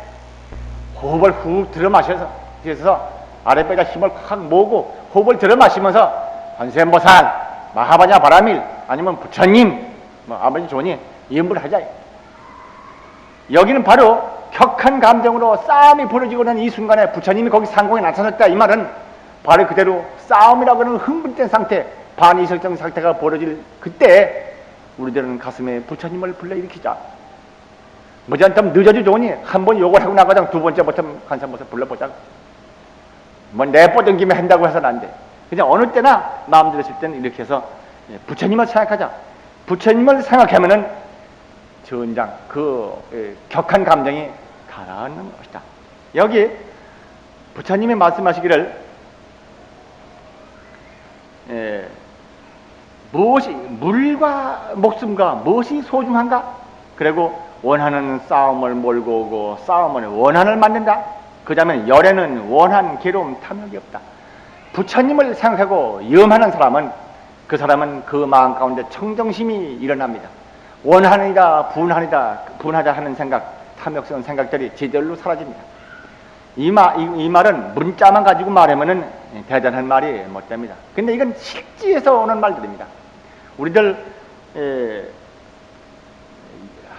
호흡을 훅 들어 마셔서 그래서 아랫배에다 힘을 확 모으고 호흡을 들어 마시면서 관세음보살, 마하바냐 바라밀 아니면 부처님 뭐 아버지 조니 염불하자. 여기는 바로 격한 감정으로 싸움이 벌어지고 있는 이 순간에 부처님이 거기 상공에 나타났다. 이 말은 바로 그대로 싸움이라고 하는 흥분된 상태, 반이설정 상태가 벌어질 그때 우리들은 가슴에 부처님을 불러일으키자. 뭐지않다면 늦어도 좋으니 한 번 욕을 하고 나가자 두 번째부터 관세음보살 불러보자. 뭐 내뻗은 김에 한다고 해서는 안 돼. 그냥 어느 때나 마음 들었을 때는 이렇게 해서 부처님을 생각하자. 부처님을 생각하면은 전장 그 격한 감정이 가라앉는 것이다. 여기 부처님이 말씀하시기를 무엇이 물과 목숨과 무엇이 소중한가? 그리고 원하는 싸움을 몰고 오고 싸움을 원한을 만든다. 그 다음에 열에는 원한, 괴로움, 탐욕이 없다. 부처님을 생각하고 염하는 사람은 그 사람은 그 마음 가운데 청정심이 일어납니다. 원하느니라 분하자 하는 생각, 탐욕스러운 생각들이 제절로 사라집니다. 이 말은 문자만 가지고 말하면은 대단한 말이 못 됩니다. 근데 이건 실지에서 오는 말들입니다. 우리들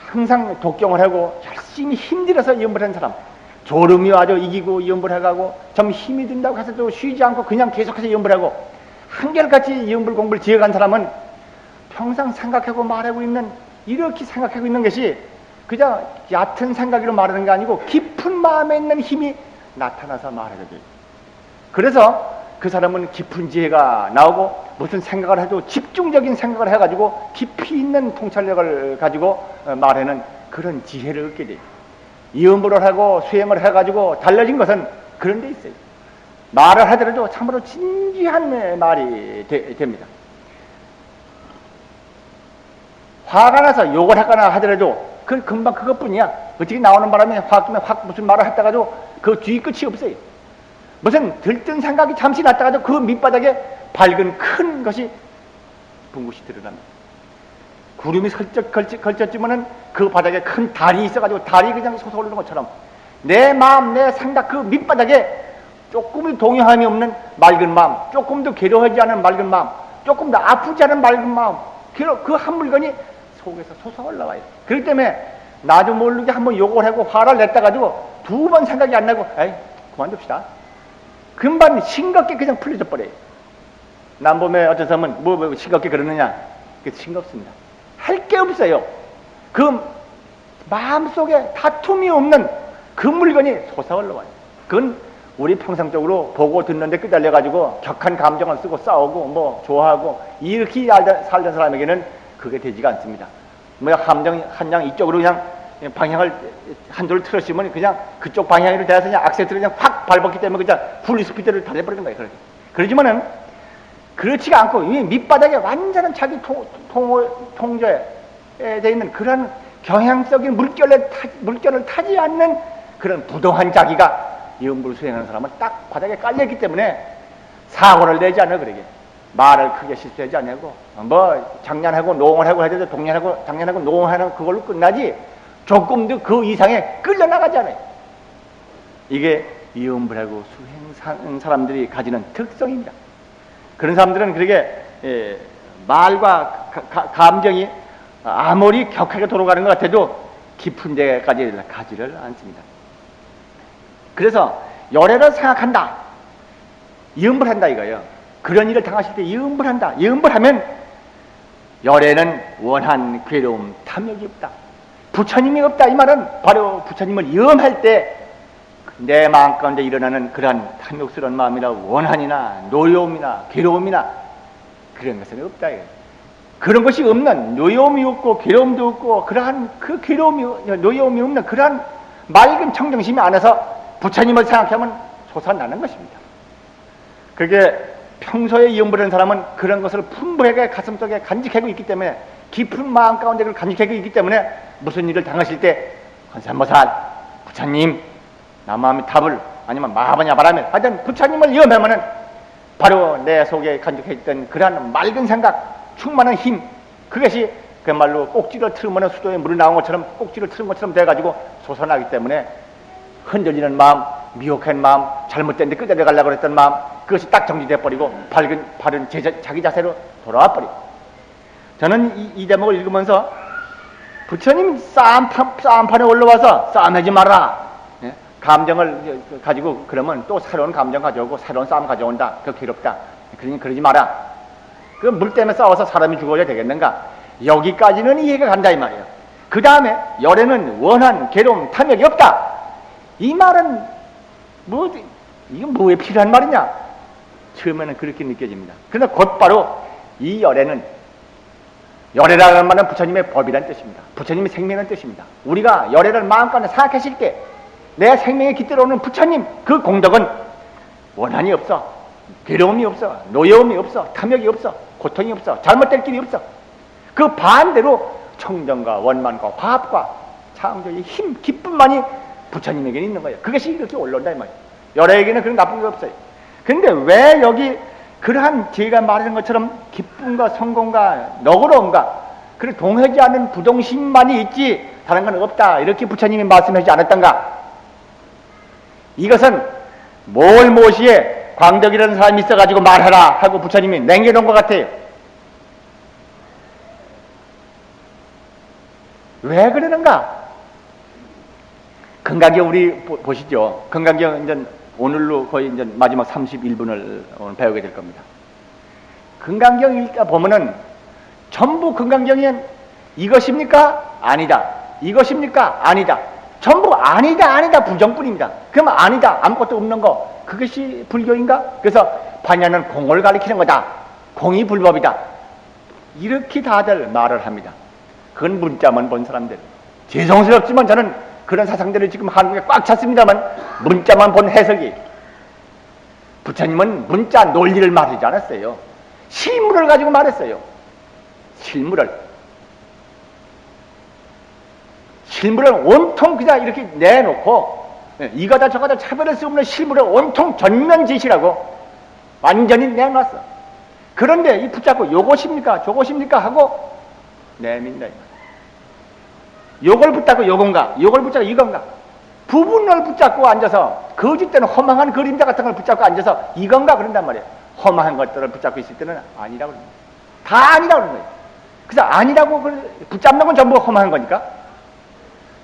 항상 독경을 하고 열심히 힘들어서 염불한 사람, 졸음이 와도 이기고 염불해가고 좀 힘이 든다고 해서도 쉬지 않고 그냥 계속해서 염불하고 한결같이 염불 공부를 지어간 사람은 평생 생각하고 말하고 있는, 이렇게 생각하고 있는 것이 그저 얕은 생각으로 말하는 게 아니고 깊은 마음에 있는 힘이 나타나서 말하게 돼요. 그래서 그 사람은 깊은 지혜가 나오고 무슨 생각을 해도 집중적인 생각을 해가지고 깊이 있는 통찰력을 가지고 말하는 그런 지혜를 얻게 돼요. 이음부를 하고 수행을 해가지고 달라진 것은 그런 데 있어요. 말을 하더라도 참으로 진지한 말이 됩니다. 화가 나서 욕을 하거나 하더라도 그 금방 그것뿐이야. 어떻게 나오는 바람에 확 무슨 말을 했다가도 그 뒤 끝이 없어요. 무슨 들뜬 생각이 잠시 났다가도 그 밑바닥에 밝은 큰 것이 붕긋이 드러납니다. 구름이 슬쩍 걸쳤지만은 그 바닥에 큰 달이 있어가지고 달이 그냥 솟아오르는 것처럼 내 마음, 내 생각 그 밑바닥에 조금도 동요함이 없는 맑은 마음, 조금도 괴로워하지 않은 맑은 마음, 조금도 아프지 않은 맑은 마음, 그 한 물건이 속에서 솟아올라와요. 그렇기 때문에 나도 모르게 한번 욕을 하고 화를 냈다가도 두 번 생각이 안 나고 에이 그만둡시다. 금방 싱겁게 그냥 풀려져 버려요. 남범에 어떤 사람은 뭐 싱겁게 그러느냐? 싱겁습니다. 할 게 없어요. 그 마음속에 다툼이 없는 그 물건이 솟아올라와요. 그건 우리 평상적으로 보고 듣는데 끄달려가지고 격한 감정을 쓰고 싸우고 뭐 좋아하고 이렇게 살던 사람에게는 그게 되지가 않습니다. 뭐 감정이 한양 이쪽으로 그냥 방향을 한도를 틀었으면 그냥 그쪽 방향으로 대해서 그냥 악셀트를 그냥 확 밟았기 때문에 그냥 분리스피드를 달려버리는 거예요. 그러지만은 그렇지가 않고 이 밑바닥에 완전한 자기 통제에 되어 있는 그런 경향적인 물결을 타지 않는 그런 부동한 자기가 염불 수행하는 사람은 딱 바닥에 깔려있기 때문에 사고를 내지 않아. 그러게 말을 크게 실수하지 않냐고 뭐 장난하고 노홍을 하고 해도 동년하고 장난하고 노홍하는 그걸로 끝나지 조금도 그 이상에 끌려나가지 않아요. 이게 염불하고 수행하는 사람들이 가지는 특성입니다. 그런 사람들은 그렇게 말과 감정이 아무리 격하게 돌아가는 것 같아도 깊은 데까지 가지를 않습니다. 그래서 열애를 생각한다, 염불한다 이거예요. 그런 일을 당하실 때 염불한다. 염불하면 열애는 원한 괴로움 탐욕이 없다. 부처님이 없다 이 말은 바로 부처님을 염할 때 내 마음 가운데 일어나는 그러한 탐욕스러운 마음이나 원한이나 노여움이나 괴로움이나 그런 것은 없다. 그런 것이 없는, 노여움이 없고 괴로움도 없고 그러한 그 괴로움이 노여움이 없는 그러한 맑은 청정심이 안에서 부처님을 생각하면 솟아나는 것입니다. 그게 평소에 염불하는 사람은 그런 것을 풍부하게 가슴속에 간직하고 있기 때문에 깊은 마음 가운데 그걸 간직하고 있기 때문에 무슨 일을 당하실 때 관세음보살, 부처님, 남아미 탑을 아니면 마하바냐 바라면 하여튼 부처님을 염하면은 바로 내 속에 간직했던 그러한 맑은 생각, 충만한 힘, 그것이 그야말로 꼭지를 틀으면 수도에 물이 나온 것처럼 꼭지를 틀은 것처럼 돼가지고 솟아나기 때문에 흔들리는 마음, 미혹한 마음, 잘못된 데 끄달려 가려고 했던 마음, 그것이 딱 정리돼 버리고 바른 자기 자세로 돌아와 버리고. 저는 이 대목을 읽으면서 부처님 싸움판에 올라와서 싸움하지 마라. 감정을 가지고 그러면 또 새로운 감정 가져오고 새로운 싸움 가져온다. 그거 괴롭다. 그러니 그러지 마라. 그 물 때문에 싸워서 사람이 죽어야 되겠는가? 여기까지는 이해가 간다 이 말이에요. 그 다음에 열애는 원한, 괴로움, 탐욕이 없다. 이 말은 이건 뭐에 필요한 말이냐? 처음에는 그렇게 느껴집니다. 그러나 곧바로 이 열애는, 열애라는 말은 부처님의 법이라는 뜻입니다. 부처님의 생명이라는 뜻입니다. 우리가 열애를 마음가운데 생각하실 때 내 생명에 깃들어 오는 부처님 그 공덕은 원한이 없어, 괴로움이 없어, 노여움이 없어, 탐욕이 없어, 고통이 없어, 잘못될 길이 없어. 그 반대로 청정과 원만과 화합과 창조의 힘, 기쁨만이 부처님에게는 있는 거예요. 그것이 이렇게 올라온다 이 말이에요. 열애에게는 그런 나쁜 게 없어요. 그런데 왜 여기 그러한 제가 말하는 것처럼 기쁨과 성공과 너그러움과 그런 동하지 않은 부동심만이 있지 다른 건 없다 이렇게 부처님이 말씀하지 않았던가? 이것은 몰모시에 광덕이라는 사람이 있어가지고 말하라 하고 부처님이 남겨놓은 것 같아요. 왜 그러는가? 금강경 우리 보시죠. 금강경 이제 오늘로 거의 이제 마지막 31분을 오늘 배우게 될 겁니다. 금강경 읽다 보면은 전부 금강경엔 이것입니까? 아니다. 이것입니까? 아니다. 전부 아니다, 아니다 부정뿐입니다. 그러면 아니다, 아무것도 없는 거, 그것이 불교인가? 그래서 반야는 공을 가리키는 거다. 공이 불법이다. 이렇게 다들 말을 합니다. 그건 문자만 본 사람들. 죄송스럽지만 저는 그런 사상들이 지금 한국에 꽉 찼습니다만 문자만 본 해석이, 부처님은 문자 논리를 말하지 않았어요. 실물을 가지고 말했어요. 실물을 온통 그냥 이렇게 내놓고 이거다 저거다 차별할 수 없는 실물을 온통 전면 제시라고 완전히 내놨어. 그런데 이 붙잡고 요것입니까 저것입니까 하고 내민다. 요걸 붙잡고 요건가, 요걸 붙잡고 이건가, 부분을 붙잡고 앉아서 거짓되는 허망한 그림자 같은 걸 붙잡고 앉아서 이건가 그런단 말이에요. 허망한 것들을 붙잡고 있을 때는 아니라고 그럽니다. 다 아니라고 그러는 거예요. 그래서 아니라고 붙잡는 건 전부 허망한 거니까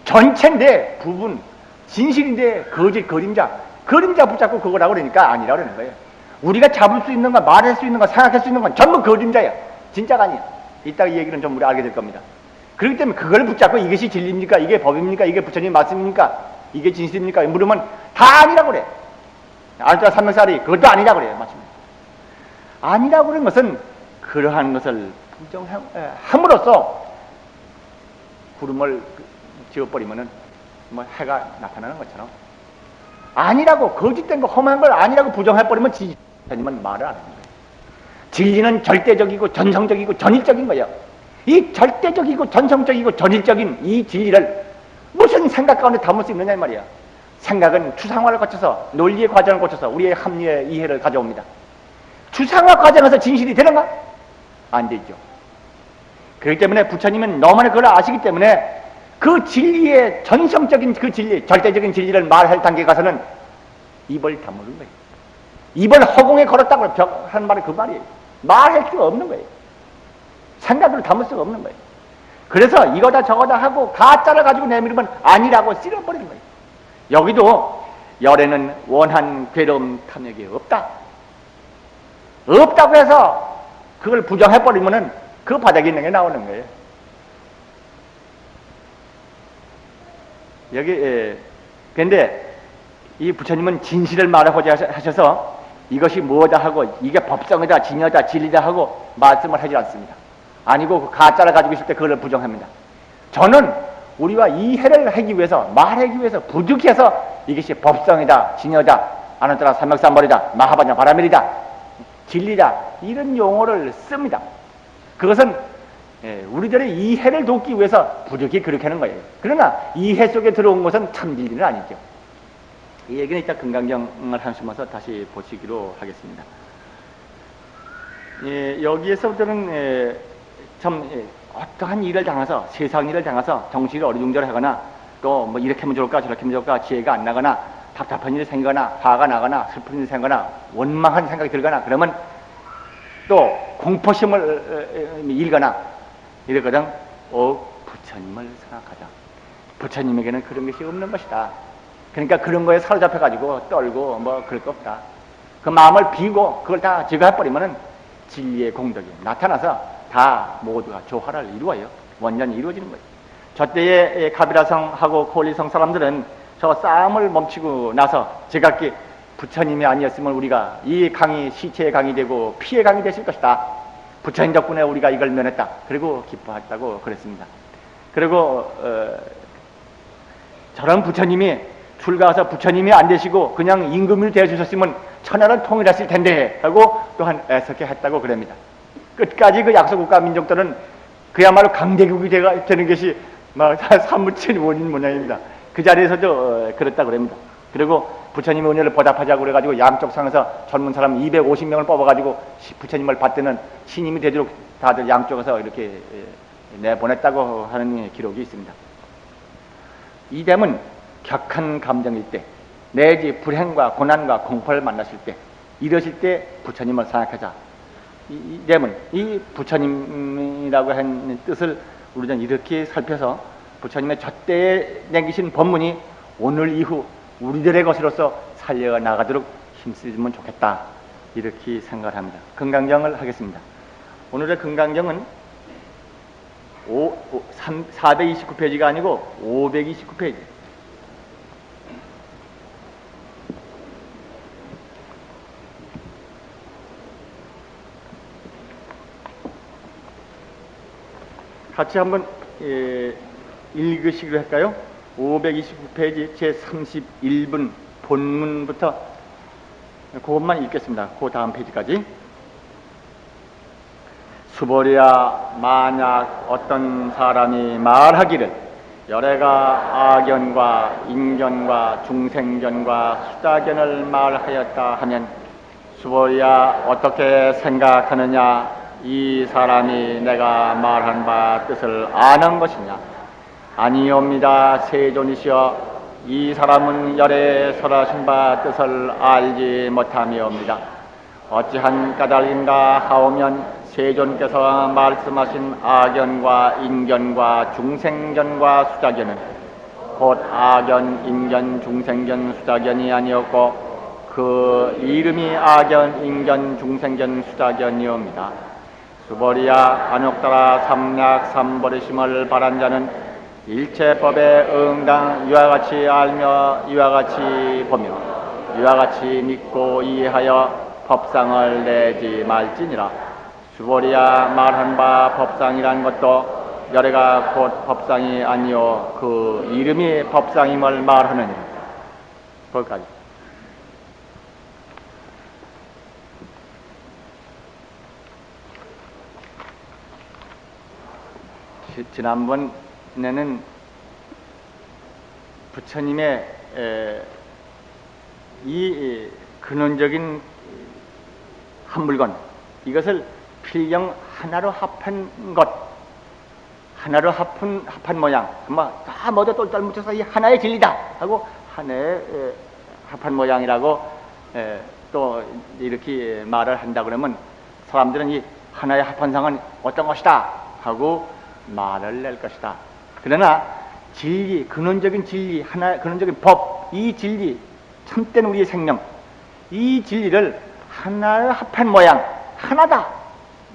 전체인데 부분, 진실인데 거짓 그림자 붙잡고 그거라고 그러니까 아니라고 그러는 거예요. 우리가 잡을 수 있는 건, 말할 수 있는 건, 생각할 수 있는 건 전부 그림자야. 진짜가 아니야. 이따 이 얘기는 좀 우리 알게 될 겁니다. 그렇기 때문에 그걸 붙잡고 이것이 진리입니까? 이게 법입니까? 이게 부처님 말씀입니까? 이게 진실입니까? 물으면 다 아니라고 그래. 알자 삼명살이 그것도 아니라고 그래요. 맞습니다. 아니라고 그러는 것은 그러한 것을 부정함으로써 구름을 지워버리면은 뭐 해가 나타나는 것처럼 아니라고, 거짓된 거 험한 걸 아니라고 부정해버리면 지님은 말을 안 하는 거예요. 진리는 절대적이고 전성적이고 전일적인 거예요. 이 절대적이고 전성적이고 전일적인 이 진리를 무슨 생각 가운데 담을 수 있느냐 이 말이야. 생각은 추상화를 거쳐서, 논리의 과정을 거쳐서 우리의 합리의 이해를 가져옵니다. 추상화 과정에서 진실이 되는가? 안 되죠. 그렇기 때문에 부처님은 너무나 그걸 아시기 때문에 그 진리의 전성적인 그 진리, 절대적인 진리를 말할 단계에 가서는 입을 다무는 거예요. 입을 허공에 걸었다고 한 말이 그 말이에요. 말할 수가 없는 거예요. 생각으로 담을 수가 없는 거예요. 그래서 이거다 저거다 하고 가짜를 가지고 내밀으면 아니라고 쓸어버리는 거예요. 여기도 열에는 원한 괴로움 탐욕이 없다. 없다고 해서 그걸 부정해버리면은 그 바닥에 있는 게 나오는 거예요. 여기, 근데 이 부처님은 진실을 말하고자 하셔서 이것이 뭐다 하고 이게 법성이다, 진여다, 진리다 하고 말씀을 하지 않습니다. 아니고 그 가짜를 가지고 있을 때 그걸 부정합니다. 저는 우리와 이해를 하기 위해서, 말하기 위해서 부득이해서 이것이 법성이다, 진여다, 아나따라 삼맥삼벌이다, 마하바냐 바라밀이다, 진리다, 이런 용어를 씁니다. 그것은 우리들의 이해를 돕기 위해서 부득이 그렇게 하는 거예요. 그러나 이해 속에 들어온 것은 참 진리는 아니죠. 이 얘기는 이따 금강경을 한숨어서 다시 보시기로 하겠습니다. 여기에서부터는 참 어떠한 일을 당해서, 세상 일을 당해서 정신이 어리둥절하거나 또 뭐 이렇게 하면 좋을까 저렇게 하면 좋을까 지혜가 안 나거나 답답한 일이 생기거나 화가 나거나 슬픈 일이 생기거나 원망한 생각이 들거나 그러면 또 공포심을 일거나 이러거든. 부처님을 생각하자. 부처님에게는 그런 것이 없는 것이다. 그러니까 그런 거에 사로잡혀가지고 떨고 뭐 그럴 거 없다. 그 마음을 비고 그걸 다 제거해버리면은 진리의 공덕이 나타나서 다 모두가 조화를 이루어요. 원전이 이루어지는 거예요. 저 때에 가비라성하고 고리성 사람들은 저 싸움을 멈추고 나서 제각기 부처님이 아니었으면 우리가 이 강이 시체의 강이 되고 피의 강이 됐을 것이다. 부처님 덕분에 우리가 이걸 면했다. 그리고 기뻐했다고 그랬습니다. 그리고 저런 부처님이 출가해서 부처님이 안 되시고 그냥 임금을 대해주셨으면 천하를 통일했을 텐데 하고 또한 애석해 했다고 그럽니다. 끝까지 그 약소국가 민족들은 그야말로 강대국이 되는 것이 막 사무친 원인 모양입니다. 그 자리에서도 그랬다 그럽니다. 그리고 부처님의 은혜를 보답하자고 그래가지고 양쪽 상에서 젊은 사람 250명을 뽑아가지고 부처님을 받드는 신임이 되도록 다들 양쪽에서 이렇게 내보냈다고 하는 기록이 있습니다. 이됨은 격한 감정일 때 내지 불행과 고난과 공포를 만났을 때 이러실 때 부처님을 생각하자. 이래면 이 부처님이라고 하는 뜻을 우리는 이렇게 살펴서 부처님의 저때에 남기신 법문이 오늘 이후 우리들의 것으로서 살려 나가도록 힘쓰면 좋겠다. 이렇게 생각을 합니다. 금강경을 하겠습니다. 오늘의 금강경은 429페이지가 아니고 529페이지. 같이 한번 읽으시기로 할까요? 529페이지 제31분 본문부터 그것만 읽겠습니다. 그 다음 페이지까지. 수보리야, 만약 어떤 사람이 말하기를 열애가 악견과 인견과 중생견과 수다견을 말하였다 하면 수보리야, 어떻게 생각하느냐? 이 사람이 내가 말한 바 뜻을 아는 것이냐? 아니옵니다. 세존이시여, 이 사람은 열에 설하신 바 뜻을 알지 못함이옵니다. 어찌한 까닭인가 하오면 세존께서 말씀하신 악견과 인견과 중생견과 수자견은 곧 악견, 인견, 중생견, 수자견이 아니었고 그 이름이 악견, 인견, 중생견, 수자견이옵니다. 수보리야, 안욕따라 삼약 삼버리심을 바란 자는 일체법에 응당 이와 같이 알며 이와 같이 보며 이와 같이 믿고 이해하여 법상을 내지 말지니라. 수보리야, 말한 바 법상이란 것도 열애가 곧 법상이 아니요 그 이름이 법상임을 말하느니라. 거기까지. 지난번에는 부처님의 이 근원적인 한 물건, 이것을 필경 하나로 합한 것, 하나로 합한 모양, 다 모두 똘똘 뭉쳐서 이 하나의 진리다 하고 하나의 합한 모양이라고 또 이렇게 말을 한다 그러면 사람들은 이 하나의 합한상은 어떤 것이다 하고 말을 낼 것이다. 그러나 진리, 근원적인 진리, 근원적인 법, 이 진리, 참된 우리의 생명, 이 진리를 하나의 합한 모양, 하나다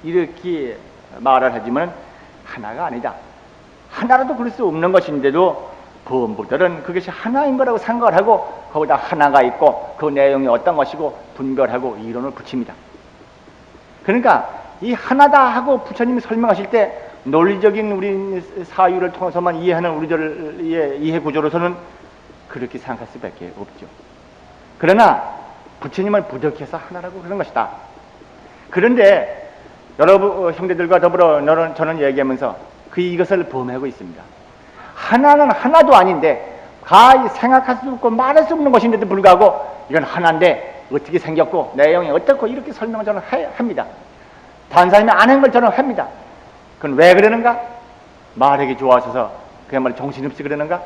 이렇게 말을 하지만 하나가 아니다. 하나라도 그럴 수 없는 것인데도 범부들은 그것이 하나인 거라고 생각을 하고 거기다 하나가 있고 그 내용이 어떤 것이고 분별하고 이론을 붙입니다. 그러니까 이 하나다 하고 부처님이 설명하실 때 논리적인 우리 사유를 통해서만 이해하는 우리들의 이해 구조로서는 그렇게 생각할 수밖에 없죠. 그러나 부처님을 부득해서 하나라고 그런 것이다. 그런데 여러분 형제들과 더불어 저는 얘기하면서 이것을 범하고 있습니다. 하나는 하나도 아닌데 생각할 수 없고 말할 수 없는 것인데도 불구하고 이건 하나인데 어떻게 생겼고 내용이 어떻고 이렇게 설명을 저는 합니다. 다른 사람이 아는 걸 저는 합니다. 그건 왜 그러는가? 말하기 좋아하셔서 그야말로 정신없이 그러는가?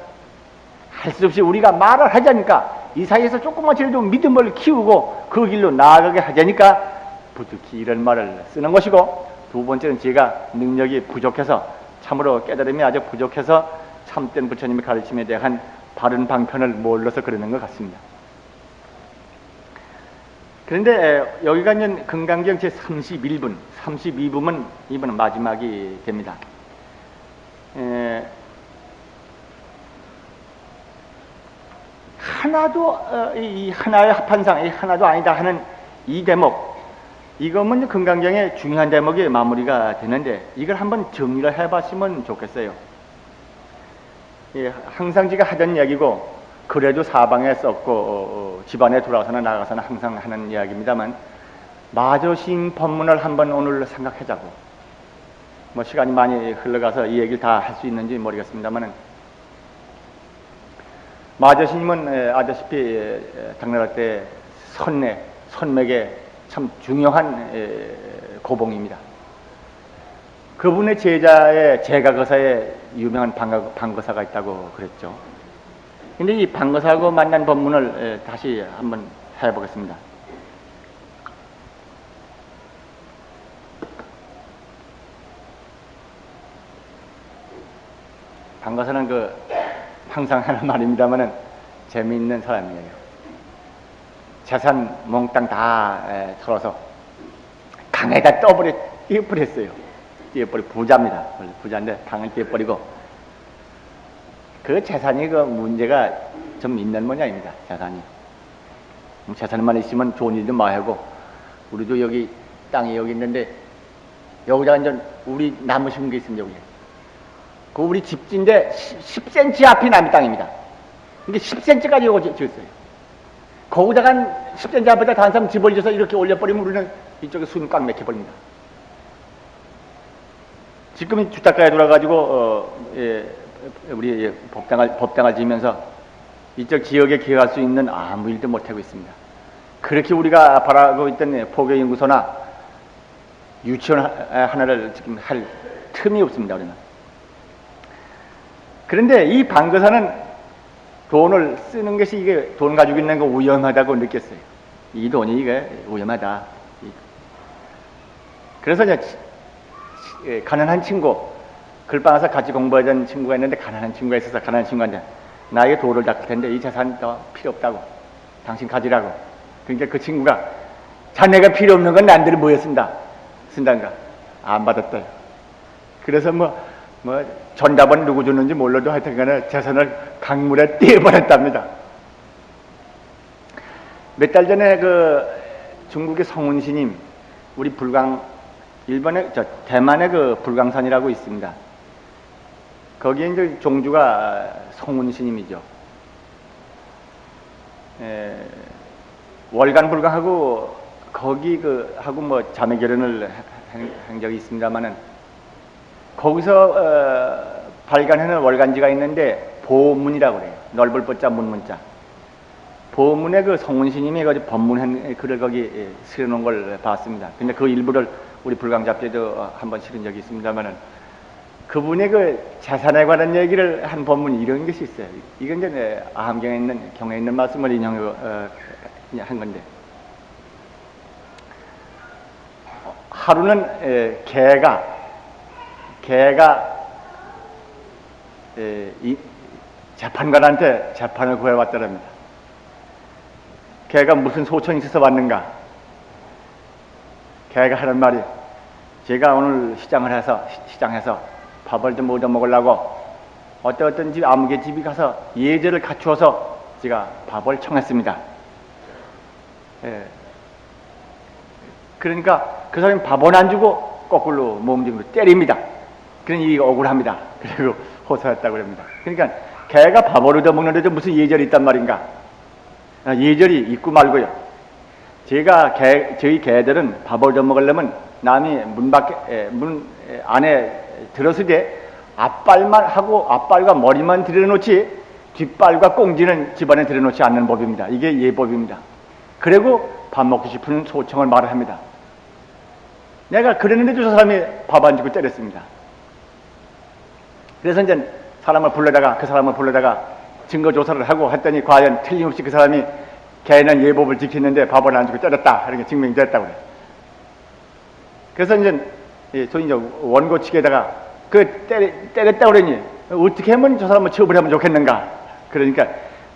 할 수 없이 우리가 말을 하자니까 이 사이에서 조금만이라도 믿음을 키우고 그 길로 나아가게 하자니까 부득이 이런 말을 쓰는 것이고, 두 번째는 제가 능력이 부족해서, 참으로 깨달음이 아주 부족해서 참된 부처님의 가르침에 대한 바른 방편을 몰라서 그러는 것 같습니다. 그런데 여기가 이제 금강경 제31분, 32분은 이번은 마지막이 됩니다. 하나도 이 하나의 합한상, 이 하나도 아니다 하는 이 대목, 이거는 금강경의 중요한 대목이 마무리가 되는데 이걸 한번 정리를 해봤으면 좋겠어요. 항상 제가 하던 이야기고 그래도 사방에 썼고 집안에 돌아가서나 나가서나 항상 하는 이야기입니다만, 마조심 법문을 한번 오늘 생각하자고. 시간이 많이 흘러가서 이 얘기를 다 할 수 있는지 모르겠습니다만, 마조심은 아시다시피 당나라 때 선맥의 참 중요한 고봉입니다. 그분의 제가거사에 유명한 방거사가 있다고 그랬죠. 근데 이 방거사하고 만난 법문을 다시 한번 해보겠습니다. 방거사는 항상 하는 말입니다만은 재미있는 사람이에요. 재산 몽땅 다 털어서 강에다 띄어버렸어요. 부자입니다. 부자인데 강을 띄어버리고 그 재산이 문제가 좀 있는 모양입니다. 재산이. 재산만 있으면 좋은 일도 많이 하고, 우리도 여기 땅이 여기 있는데 여기다가 이제 우리 나무 심은 게 있습니다. 여기. 그 우리 집지인데 10cm 앞이 남의 땅입니다. 이게 10cm까지 요거 지었어요. 거기다가 10cm 앞에다 다른 사람 집을 지어서 이렇게 올려버리면 우리는 이쪽에 숨 꽉 막혀버립니다. 지금 주택가에 돌아가지고 우리 법당을 지으면서 이쪽 지역에 기여할 수 있는 아무 일도 못하고 있습니다. 그렇게 우리가 바라고 있던 포교연구소나 유치원 하나를 지금 할 틈이 없습니다. 우리는. 그런데 이 방거사는 돈을 쓰는 것이 이게 돈 가지고 있는 거 위험하다고 느꼈어요. 이 돈이 이게 위험하다. 그래서 이제 가난한 친구, 글방에서 같이 공부하던 친구가 있는데 가난한 친구가 있어서 가난한 친구한테 나에게 도를 닦을 텐데 이 재산 더 필요 없다고. 당신 가지라고. 그러니까 그 친구가 자네가 필요 없는 건 남들이 쓴단가. 안 받았대요. 그래서 전답은 누구 줬는지 몰라도 하여튼 간에 재산을 강물에 띄어버렸답니다. 몇 달 전에 중국의 성운스님, 우리 대만의 불광산이라고 있습니다. 거기에 이제 종주가 성운스님이죠. 월간 불광하고 거기 하고 자매 결혼을 한 적이 있습니다만은 거기서 발간하는 월간지가 있는데 보문이라고 그래요. 넓을 보자 문문자. 보문에 성운스님이 법문한 글을 거기 실어놓은 걸 봤습니다. 근데 그 일부를 우리 불광잡지에도 한번 실은 적이 있습니다만은 그분의 재산에 관한 얘기를 한 법문이 이런 것이 있어요. 이건 이제 경에 있는 말씀을 한 건데, 하루는 개가 이 재판관한테 재판을 구해왔더랍니다. 개가 무슨 소청이 있어서 왔는가? 개가 하는 말이, 제가 오늘 시장에서 밥을 좀 얻어 먹으려고 어떤 집 아무개 집에 가서 예절을 갖추어서 제가 밥을 청했습니다. 그러니까 그 사람이 밥은 안 주고 거꾸로 몸뚱이로 때립니다. 그러니 이게 억울합니다. 그리고 호소했다고 합니다. 그러니까 개가 밥을 얻어 먹는데도 무슨 예절이 있단 말인가? 예절이 있고 말고요. 저희 개들은 밥을 얻어 먹으려면 남이 문 안에 들었을 때 앞발과 머리만 들여놓지 뒷발과 꽁지는 집안에 들여놓지 않는 법입니다. 이게 예법입니다. 그리고 밥 먹고 싶은 소청을 말을 합니다. 내가 그랬는데도 저 사람이 밥 안 주고 때렸습니다. 그래서 이제 그 사람을 불러다가 증거 조사를 하고 했더니 과연 틀림없이 그 사람이 개는 예법을 지켰는데 밥을 안 주고 때렸다 이렇게 증명이 됐다고 그래요. 그래서 이제 소위 원고 측에다가 때렸다고 그러니 어떻게 하면 저 사람을 처벌하면 좋겠는가? 그러니까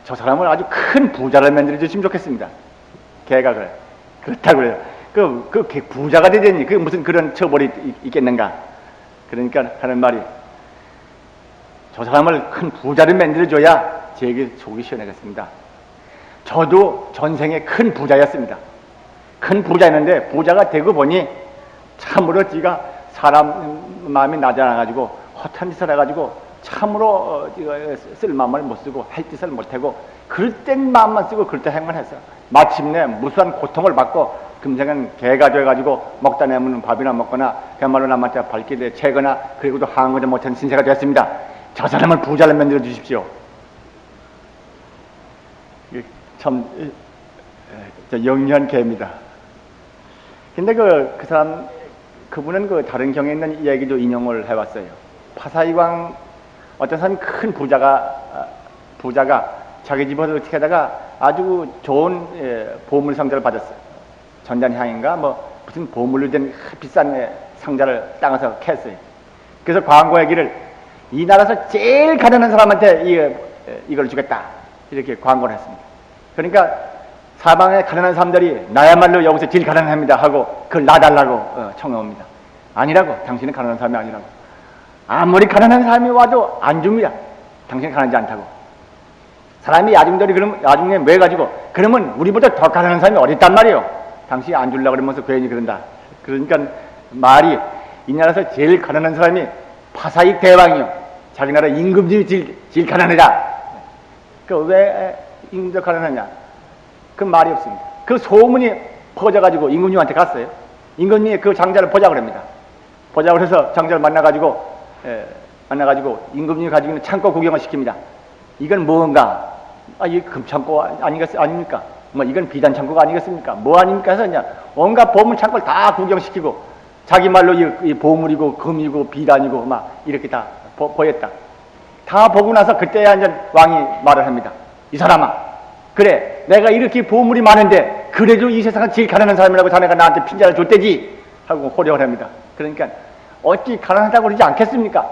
저 사람을 아주 큰 부자를 만들어 주시면 좋겠습니다. 개가 그렇다고 그래요. 그 부자가 되더니 그게 무슨 그런 처벌이 있겠는가? 그러니까 하는 말이, 저 사람을 큰 부자를 만들어줘야 제게 속이 시원하겠습니다. 저도 전생에 큰 부자였습니다. 큰 부자였는데 부자가 되고 보니 참으로 지가 사람 마음이 낮아가지고 허탄 짓을 해가지고 참으로 쓸 마음을 못 쓰고 할 짓을 못하고 그럴 땐 마음만 쓰고 그럴 때 행만 했어요. 마침내 무수한 고통을 받고 금생은 개가 돼가지고 먹다 남은 밥이나 먹거나 그야말로 남한테 발길에 채거나 그리고도 항의도 못한 신세가 되었습니다. 저 사람을 부자를 만들어 주십시오. 참 영리한 개입니다. 근데 그분은 다른 경에 있는 이야기도 인용을 해왔어요. 파사이광 어떤 사람이 큰 부자가 자기 집에서 어떻게 하다가 아주 좋은 보물 상자를 받았어요. 전단향인가 무슨 보물로 된 비싼 상자를 땅에서 캤어요. 그래서 광고하기를 이 나라에서 제일 가난한 사람한테 이걸 주겠다. 이렇게 광고를 했습니다. 그러니까 사방에 가난한 사람들이 나야말로 여기서 제일 가난합니다 하고 그걸 놔달라고 청해옵니다. 아니라고. 당신은 가난한 사람이 아니라고. 아무리 가난한 사람이 와도 안 줍니다. 당신은 가난하지 않다고. 사람이 야중들이 그러면 나중에 왜 가지고 그러면 우리보다 더 가난한 사람이 어딨단 말이에요. 당신이 안 주려고 그러면서 괜히 그런다. 그러니까 말이 이 나라에서 제일 가난한 사람이 파사익 대왕이요. 자기 나라 임금님이 제일 가난하다. 그 왜 임금도 가난하냐? 그 말이 없습니다. 그 소문이 퍼져가지고 임금님한테 갔어요. 임금님이 그 장자를 보자고 합니다. 보자고 해서 장자를 만나가지고 임금님이 가지고 있는 창고 구경을 시킵니다. 이건 뭔가? 이 금창고 아닙니까? 뭐 이건 비단 창고가 아니겠습니까? 뭐 아닙니까? 해서 그냥 온갖 보물 창고를 다 구경시키고 자기 말로 이 보물이고 금이고 비단이고 막 이렇게 다 보였다. 다 보고 나서 그때야 이제 왕이 말을 합니다. 이 사람아, 그래 내가 이렇게 보물이 많은데 그래도 이 세상은 제일 가난한 사람이라고 자네가 나한테 핀자를 줬대지 하고 호령을 합니다. 그러니까 어찌 가난하다고 그러지 않겠습니까?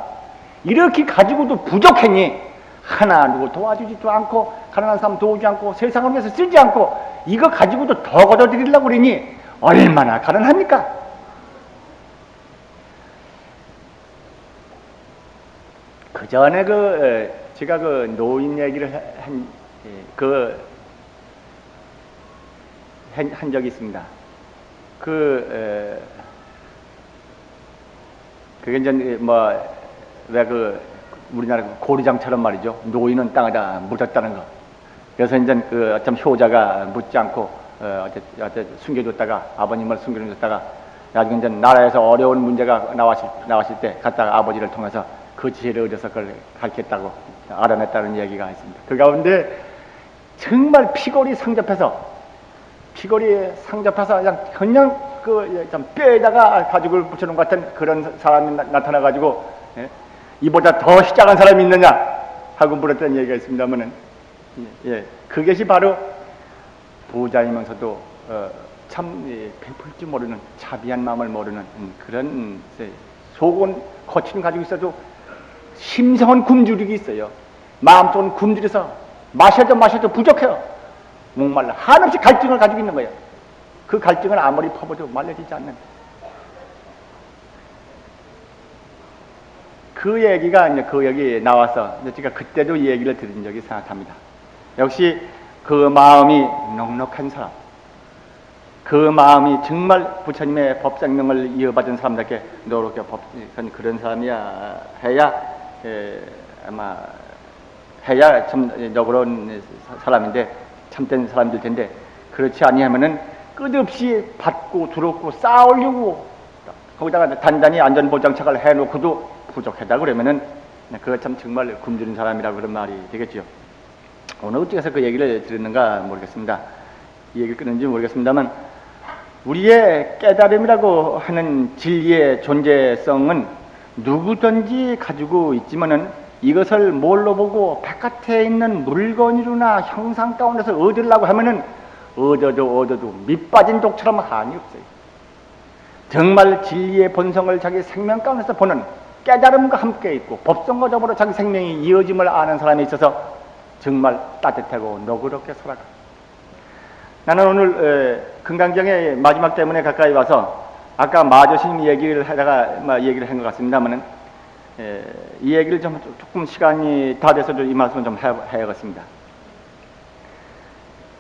이렇게 가지고도 부족했니? 하나 누구 도와주지도 않고 가난한 사람 도우지 않고 세상을 위해서 쓰지 않고 이거 가지고도 더 거둬들이려고 그러니 얼마나 가난합니까? 그 전에 제가 노인 얘기를 한 적이 있습니다. 그게 이제 왜 우리나라 고리장처럼 말이죠. 노인은 땅에다 묻었다는 거. 그래서 이제 어떤 효자가 묻지 않고 숨겨줬다가 아버님을 숨겨줬다가 나중에 이제 나라에서 어려운 문제가 나왔을 때 갔다가 아버지를 통해서 그 지혜를 얻어서 그걸 가르쳤다고 알아냈다는 얘기가 있습니다. 그 가운데 정말 피골이 상접해서 그냥 뼈에다가 가죽을 붙여놓은 것 같은 그런 사람이 나타나가지고 이보다 더 시작한 사람이 있느냐 하고 물었다는 얘기가 있습니다만은 그것이 바로 부자이면서도 참 베풀 줄 모르는 자비한 마음을 모르는 그런 속은 거칠은 가지고 있어도 심성은 굶주리기 있어요. 마음속은 굶주려서 마셔도 부족해요. 목말라 한없이 갈증을 가지고 있는 거예요. 그 갈증을 아무리 퍼부어도 말려지지 않는 그 얘기가 이제 여기 나와서 제가 그때도 이 얘기를 들은 적이 생각합니다. 역시 그 마음이 넉넉한 사람, 그 마음이 정말 부처님의 법생명을 이어받은 사람답게 노력해 그런 사람이야 해야 참 너그러운 사람인데 참된 사람들 텐데 그렇지 아니하면은 끝없이 받고 두렵고 쌓으려고 거기다가 단단히 안전보장착을 해놓고도 부족하다 그러면은 그거 참 정말 굶주린 사람이라고 그런 말이 되겠죠. 오늘 어찌해서 그 얘기를 들었는가 모르겠습니다. 이 얘기를 끊는지 모르겠습니다만 우리의 깨달음이라고 하는 진리의 존재성은 누구든지 가지고 있지만은 이것을 뭘로 보고 바깥에 있는 물건이로나 형상 가운데서 얻으려고 하면은 얻어도 밑빠진 독처럼 한이 없어요. 정말 진리의 본성을 자기 생명 가운데서 보는 깨달음과 함께 있고 법성과 더불어 자기 생명이 이어짐을 아는 사람이 있어서 정말 따뜻하고 너그럽게 살아가. 나는 오늘 금강경의 마지막 때문에 가까이 와서 아까 마조스님 얘기를 하다가 얘기를 한 것 같습니다만은 이 얘기를 좀 조금 시간이 다 돼서 이 말씀을 좀 해야겠습니다.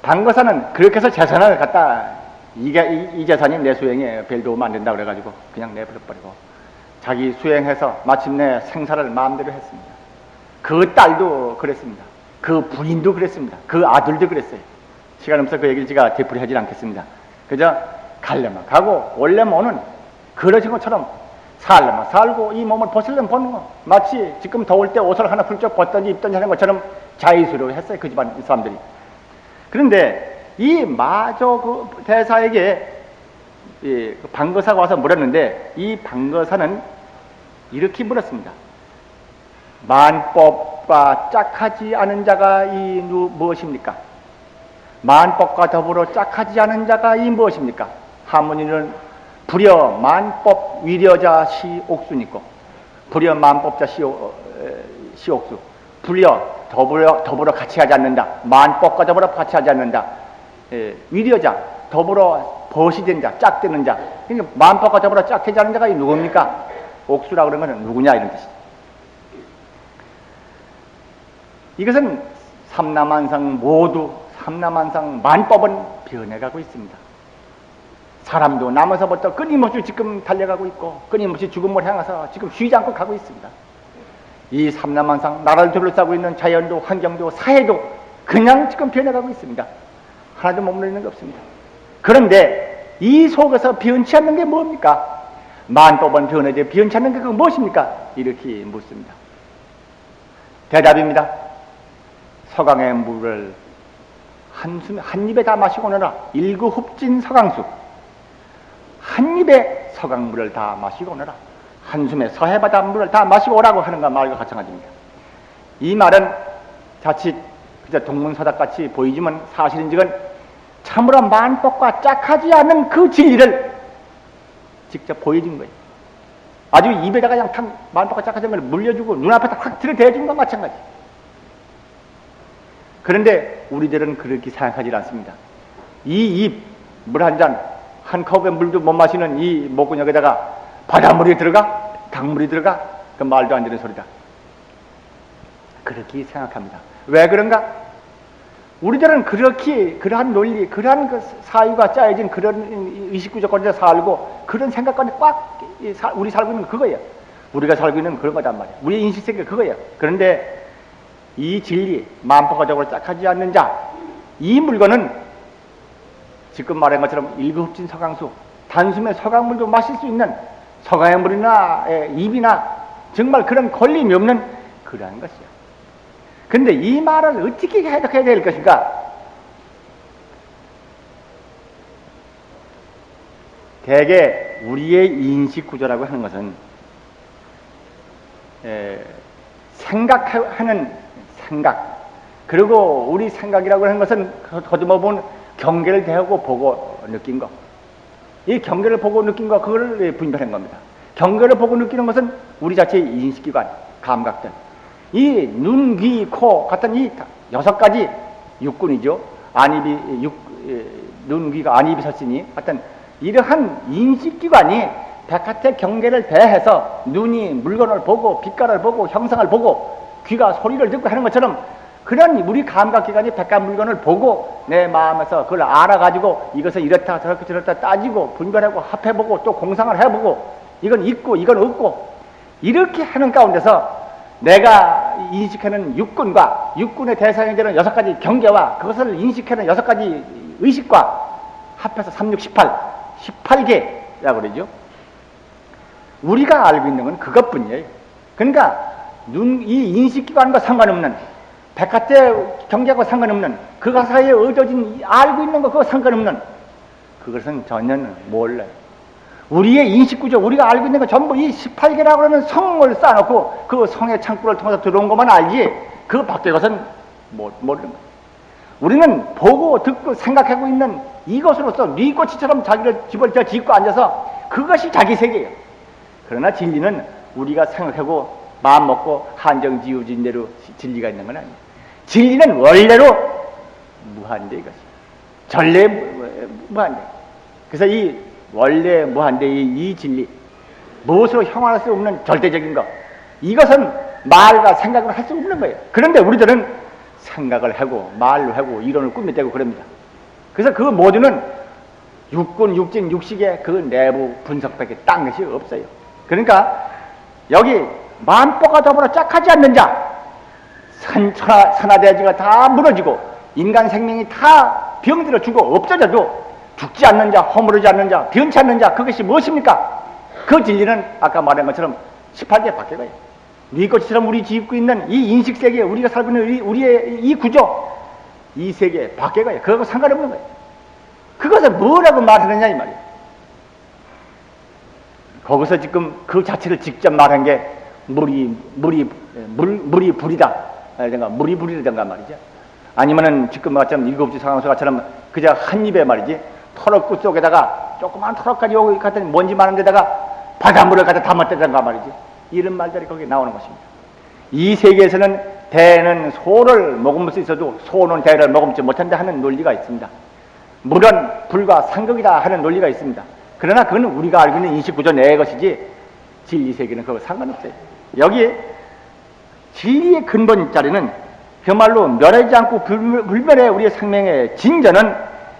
방거사는 그렇게 해서 재산을 갖다 이 재산이 내 수행에 별 도움 안 된다 그래가지고 그냥 내버려버리고 자기 수행해서 마침내 생사를 마음대로 했습니다. 그 딸도 그랬습니다. 그 부인도 그랬습니다. 그 아들도 그랬어요. 시간 없어서 그 얘기를 제가 되풀이하지 않겠습니다. 그저 가려면 가고 올려면 오는 그러신 것처럼 살려면 살고 이 몸을 벗으려면 벗는 거 마치 지금 더울 때 옷을 하나 훌쩍 벗든지 입든지 하는 것처럼 자유스러워했어요. 그 집안 사람들이. 그런데 이 마조 그 대사에게 그 방거사가 와서 물었는데 이 방거사는 이렇게 물었습니다. 만법과 짝하지 않은 자가 이 무엇입니까? 만법과 더불어 짝하지 않은 자가 이 무엇입니까? 하모니는 불여 만법 위려자 시 옥순이고 불여 만법자 시옥수. 불여 더불어 같이 하지 않는다. 만법과 더불어 같이 하지 않는다. 위려자 더불어 벗이 된 자, 짝되는 자. 그러니까 만법과 더불어 짝되지 않는 자가 누굽니까? 옥수라 그런 것은 누구냐 이런 뜻이죠. 이것은 삼라만상 모두 삼라만상 만법은 변해가고 있습니다. 사람도 남에서부터 끊임없이 지금 달려가고 있고 끊임없이 죽음을 향해서 지금 쉬지 않고 가고 있습니다. 이 삼라만상 나라를 둘러싸고 있는 자연도 환경도 사회도 그냥 지금 변해가고 있습니다. 하나도 머무르는 게 없습니다. 그런데 이 속에서 변치 않는 게 뭡니까? 만법은 변해도 변치 않는 게 그거 무엇입니까? 이렇게 묻습니다. 대답입니다. 서강의 물을 한 입에 다 마시고 오너라. 일구흡진 서강수. 한 입에 서강물을 다 마시고 오너라. 한숨에 서해바다 물을 다 마시고 오라고 하는 것 말과 마찬가지입니다. 이 말은 자칫 그저 동문서답같이 보이지만 사실인즉은 참으로 만법과 짝하지 않은 그 진리를 직접 보여준 거예요. 아주 입에다가 그냥 만법과 짝하지 않은 걸 물려주고 눈앞에다 확 들이대준 것과 마찬가지. 그런데 우리들은 그렇게 생각하지 않습니다. 이 입 물 한 잔, 한 컵에 물도 못 마시는 이 목구멍에다가 바닷물이 들어가? 강물이 들어가? 그 말도 안 되는 소리다. 그렇게 생각합니다. 왜 그런가? 우리들은 그렇게 그러한 논리, 그러한 그 사유가 짜여진 그런 의식구조 가운데 살고 그런 생각 가운데 꽉 우리 살고 있는 그거예요. 우리가 살고 있는 그런 거단 말이에요. 우리의 인식세계가 그거예요. 그런데 이 진리, 만법과적으로 짝하지 않는 자, 이 물건은 지금 말한 것처럼 일구흡진 서강수, 단숨에 서강물도 마실 수 있는 서강의 물이나 입이나 정말 그런 걸림이 없는 그러한 것이요. 근데 이 말을 어떻게 해석해야 될 것인가? 대개 우리의 인식구조라고 하는 것은 생각하는 생각, 그리고 우리 생각이라고 하는 것은 거듭어 본 경계를 대하고 보고 느낀 것. 이 경계를 보고 느낀 것, 그걸 분별한 겁니다. 경계를 보고 느끼는 것은 우리 자체의 인식기관, 감각들. 이 눈, 귀, 코 같은 이 6가지 육군이죠. 눈, 귀가 안입이 섰으니 하여튼 이러한 인식기관이 바깥의 경계를 대해서 눈이 물건을 보고 빛깔을 보고 형상을 보고 귀가 소리를 듣고 하는 것처럼 그런 우리 감각기관이 바깥 물건을 보고 내 마음에서 그걸 알아가지고 이것을 이렇다 저렇다 따지고 분별하고 합해보고 또 공상을 해보고 이건 있고 이건 없고 이렇게 하는 가운데서 내가 인식하는 육군과 육군의 대상이 되는 6가지 경계와 그것을 인식하는 6가지 의식과 합해서 3, 6, 18개라고 그러죠. 우리가 알고 있는 건 그것뿐이에요. 그러니까 이 인식기관과 상관없는 바깥의 경계하고 상관없는 그 사이에 얻어진 알고 있는 거 그거 상관없는 그것은 전혀 몰라요. 우리의 인식구조, 우리가 알고 있는 거 전부 이 18개라고 하는 성을 쌓아놓고 그 성의 창구를 통해서 들어온 것만 알지 그 밖의 것은 모르는 거예요. 우리는 보고 듣고 생각하고 있는 이것으로서 미꽃이처럼 자기를 집어져 짓고 앉아서 그것이 자기 세계예요. 그러나 진리는 우리가 생각하고 마음먹고 한정지우진 대로 진리가 있는 건 아니에요. 진리는 원래로 무한대 이것이 전래 무한대. 그래서 이 원래 무한대의 이 진리, 무엇으로 형할 수 없는 절대적인 것, 이것은 말과 생각을 할 수 없는 거예요. 그런데 우리들은 생각을 하고 말로 하고 이론을 꾸며대고 그럽니다. 그래서 그 모두는 육군, 육진, 육식의 그 내부 분석밖에 딴 것이 없어요. 그러니까 여기 만법과 더불어 짝하지 않는 자, 산하대지가 다 무너지고 인간 생명이 다 병들어 죽어 없어져도 죽지 않는 자, 허물지 않는 자, 변치 않는 자, 그것이 무엇입니까? 그 진리는 아까 말한 것처럼 18개 밖에 가요. 이것처럼 우리 지입고 있는 이 인식세계, 우리가 살고 있는 우리의 이 구조, 이 세계 밖에 가요. 그거하고 상관없는 거예요. 그것을 뭐라고 말하느냐 이 말이에요. 거기서 지금 그 자체를 직접 말한 게 물이 불이다. 물이 불이라든가 말이죠. 아니면은 지금 말처럼 일곱지 상황서가처럼 그저 한 입에 말이지 터럭구 속에다가 조그만 터럭까지 여기 같은 먼지 많은 데다가 바닷물을 갖다 담았다든가 말이지. 이런 말들이 거기에 나오는 것입니다. 이 세계에서는 대는 소를 먹을 수 있어도 소는 대를 먹지 못한다 하는 논리가 있습니다. 물은 불과 상극이다 하는 논리가 있습니다. 그러나 그건 우리가 알고 있는 인식구조 내의 것이지 진리 세계는 그거 상관없어요. 여기 진리의 근본 자리는 그말로 멸하지 않고 불멸의 우리의 생명의 진전은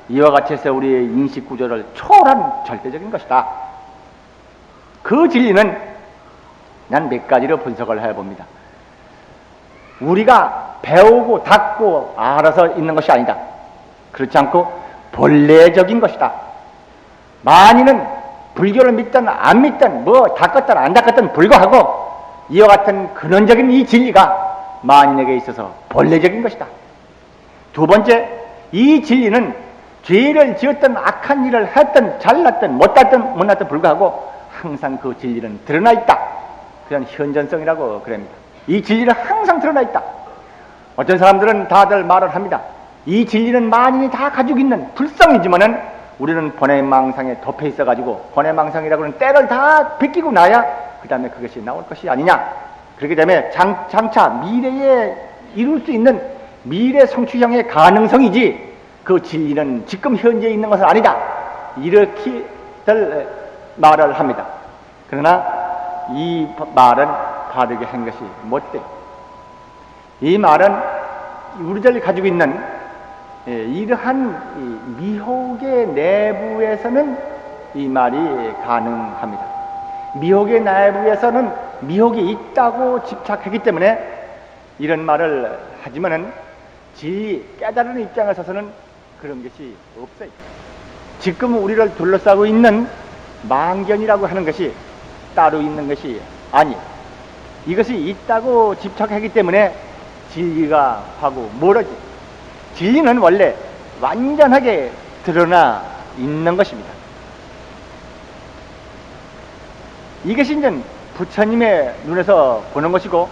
이와 같이 해서 우리의 인식구조를 초월한 절대적인 것이다. 그 진리는 난 몇 가지로 분석을 해봅니다. 우리가 배우고 닦고 알아서 있는 것이 아니다. 그렇지 않고 본래적인 것이다. 만인은 불교를 믿든 안 믿든 뭐 닦았든 안 닦았든 불구하고 이와 같은 근원적인 이 진리가 만인에게 있어서 본래적인 것이다. 두 번째, 이 진리는 죄를 지었든 악한 일을 했든 잘났든 못났든 불구하고 항상 그 진리는 드러나 있다. 그냥 현전성이라고 그럽니다. 이 진리는 항상 드러나 있다. 어떤 사람들은 다들 말을 합니다. 이 진리는 만인이 다 가지고 있는 불성이지만은 우리는 번외망상에 덮여 있어가지고 번외망상이라고 하는 때를 다 베끼고 나야 그 다음에 그것이 나올 것이 아니냐. 그렇기 때문에 장차 미래에 이룰 수 있는 미래 성취형의 가능성이지 그 진리는 지금 현재에 있는 것은 아니다. 이렇게들 말을 합니다. 그러나 이 말은 바르게 한 것이 못돼. 이 말은 우리들이 가지고 있는 이러한 미혹의 내부에서는 이 말이 가능합니다. 미혹의 내부에서는 미혹이 있다고 집착하기 때문에 이런 말을 하지만은 진리 깨달은 입장에 서서는 그런 것이 없어요. 지금 우리를 둘러싸고 있는 망견이라고 하는 것이 따로 있는 것이 아니, 이것이 있다고 집착하기 때문에 진리가 하고 모르지. 진리는 원래 완전하게 드러나 있는 것입니다. 이것이 이제 부처님의 눈에서 보는 것이고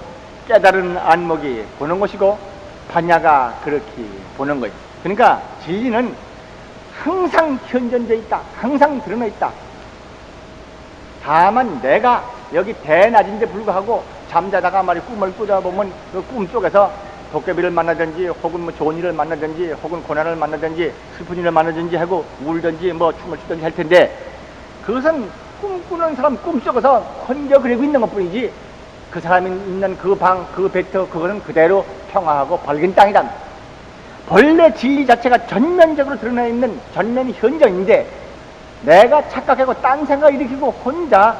깨달은 안목이 보는 것이고 반야가 그렇게 보는 거예요. 그러니까 진리는 항상 현존되어 있다. 항상 드러나 있다. 다만 내가 여기 대낮인데 불구하고 잠자다가 꿈을 꾸다 보면 그 꿈 속에서 도깨비를 만나든지 혹은 뭐 좋은 일을 만나든지 혹은 고난을 만나든지 슬픈 일을 만나든지 하고 울든지 뭐 춤을 추든지 할 텐데 그것은 꿈꾸는 사람 꿈속에서 혼자 그리고 있는 것 뿐이지 그 사람이 있는 그 방, 그 벡터 그거는 그대로 평화하고 밝은 땅이다. 본래 진리 자체가 전면적으로 드러나 있는 전면 현전인데 내가 착각하고 딴 생각을 일으키고 혼자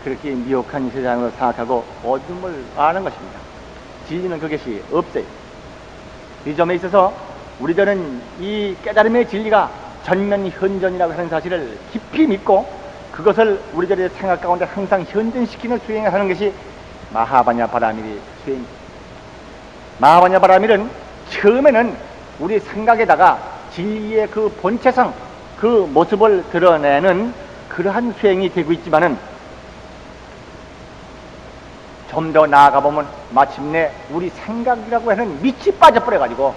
그렇게 미혹한 세상으로 생각하고 어둠을 아는 것입니다. 진리는 그것이 없어요. 이 점에 있어서 우리들은 이 깨달음의 진리가 전면 현전이라고 하는 사실을 깊이 믿고 그것을 우리들의 생각 가운데 항상 현전시키는 수행을 하는 것이 마하바냐 바라밀의 수행입니다. 마하바냐 바라밀은 처음에는 우리 생각에다가 진리의 그 본체성, 그 모습을 드러내는 그러한 수행이 되고 있지만은 좀 더 나아가보면 마침내 우리 생각이라고 하는 밑이 빠져버려가지고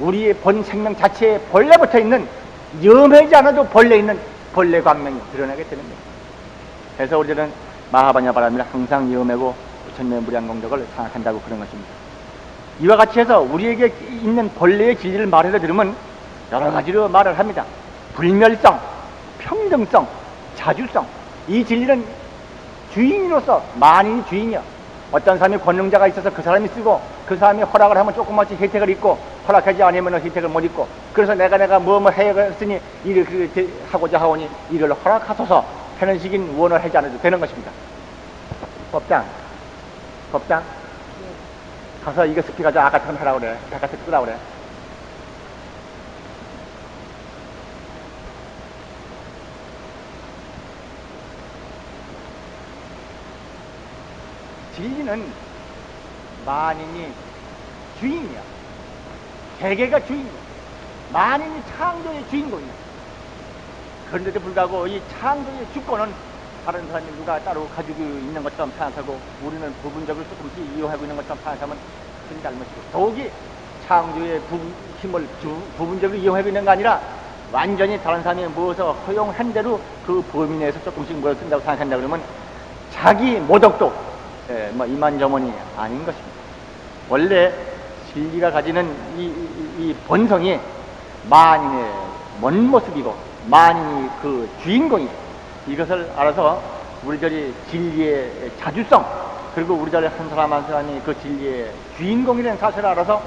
우리의 본 생명 자체에 본래 붙어있는 염하지 않아도 본래 있는 본래 광명이 드러나게 되는 겁니다. 그래서 우리들은 마하바냐 바라밀을 항상 염하고 부처님의 무량공덕을 생각한다고 그런 것입니다. 이와 같이 해서 우리에게 있는 본래의 진리를 말해서 들으면 여러 가지로 말을 합니다. 불멸성, 평등성, 자주성. 이 진리는 주인으로서 만인이 주인이야. 어떤 사람이 권능자가 있어서 그 사람이 쓰고 그 사람이 허락을 하면 조그맣게 혜택을 입고 허락하지 않으면 혜택을 못 입고 그래서 내가 뭐 해야겠으니 일을 그렇게 하고자 하오니 이를 허락하소서 하는 식인 원을 하지 않아도 되는 것입니다. 법당 가서 이거 스피 가지고 아까처럼 하라고 그래. 바깥에 끄라고 그래. 진리는 만인이 주인이야. 세계가 주인이야. 만인이 창조의 주인공이야. 그런데도 불구하고 이 창조의 주권은 다른 사람이 누가 따로 가지고 있는 것처럼 생각하고 우리는 부분적으로 조금씩 이용하고 있는 것처럼 생각하면 그건 잘못이고 더욱이 창조의 힘을 부분적으로 이용하고 있는 게 아니라 완전히 다른 사람이 무엇을 허용한 대로 그 범위 내에서 조금씩 뭘 쓴다고 생각한다 그러면 자기 모독도 뭐 이만저만이 아닌 것입니다. 원래 진리가 가지는 이 본성이 만인의 먼 모습이고 만인이 그 주인공이고, 이것을 알아서 우리들이 진리의 자주성, 그리고 우리들 한 사람 한 사람이 그 진리의 주인공이라는 사실을 알아서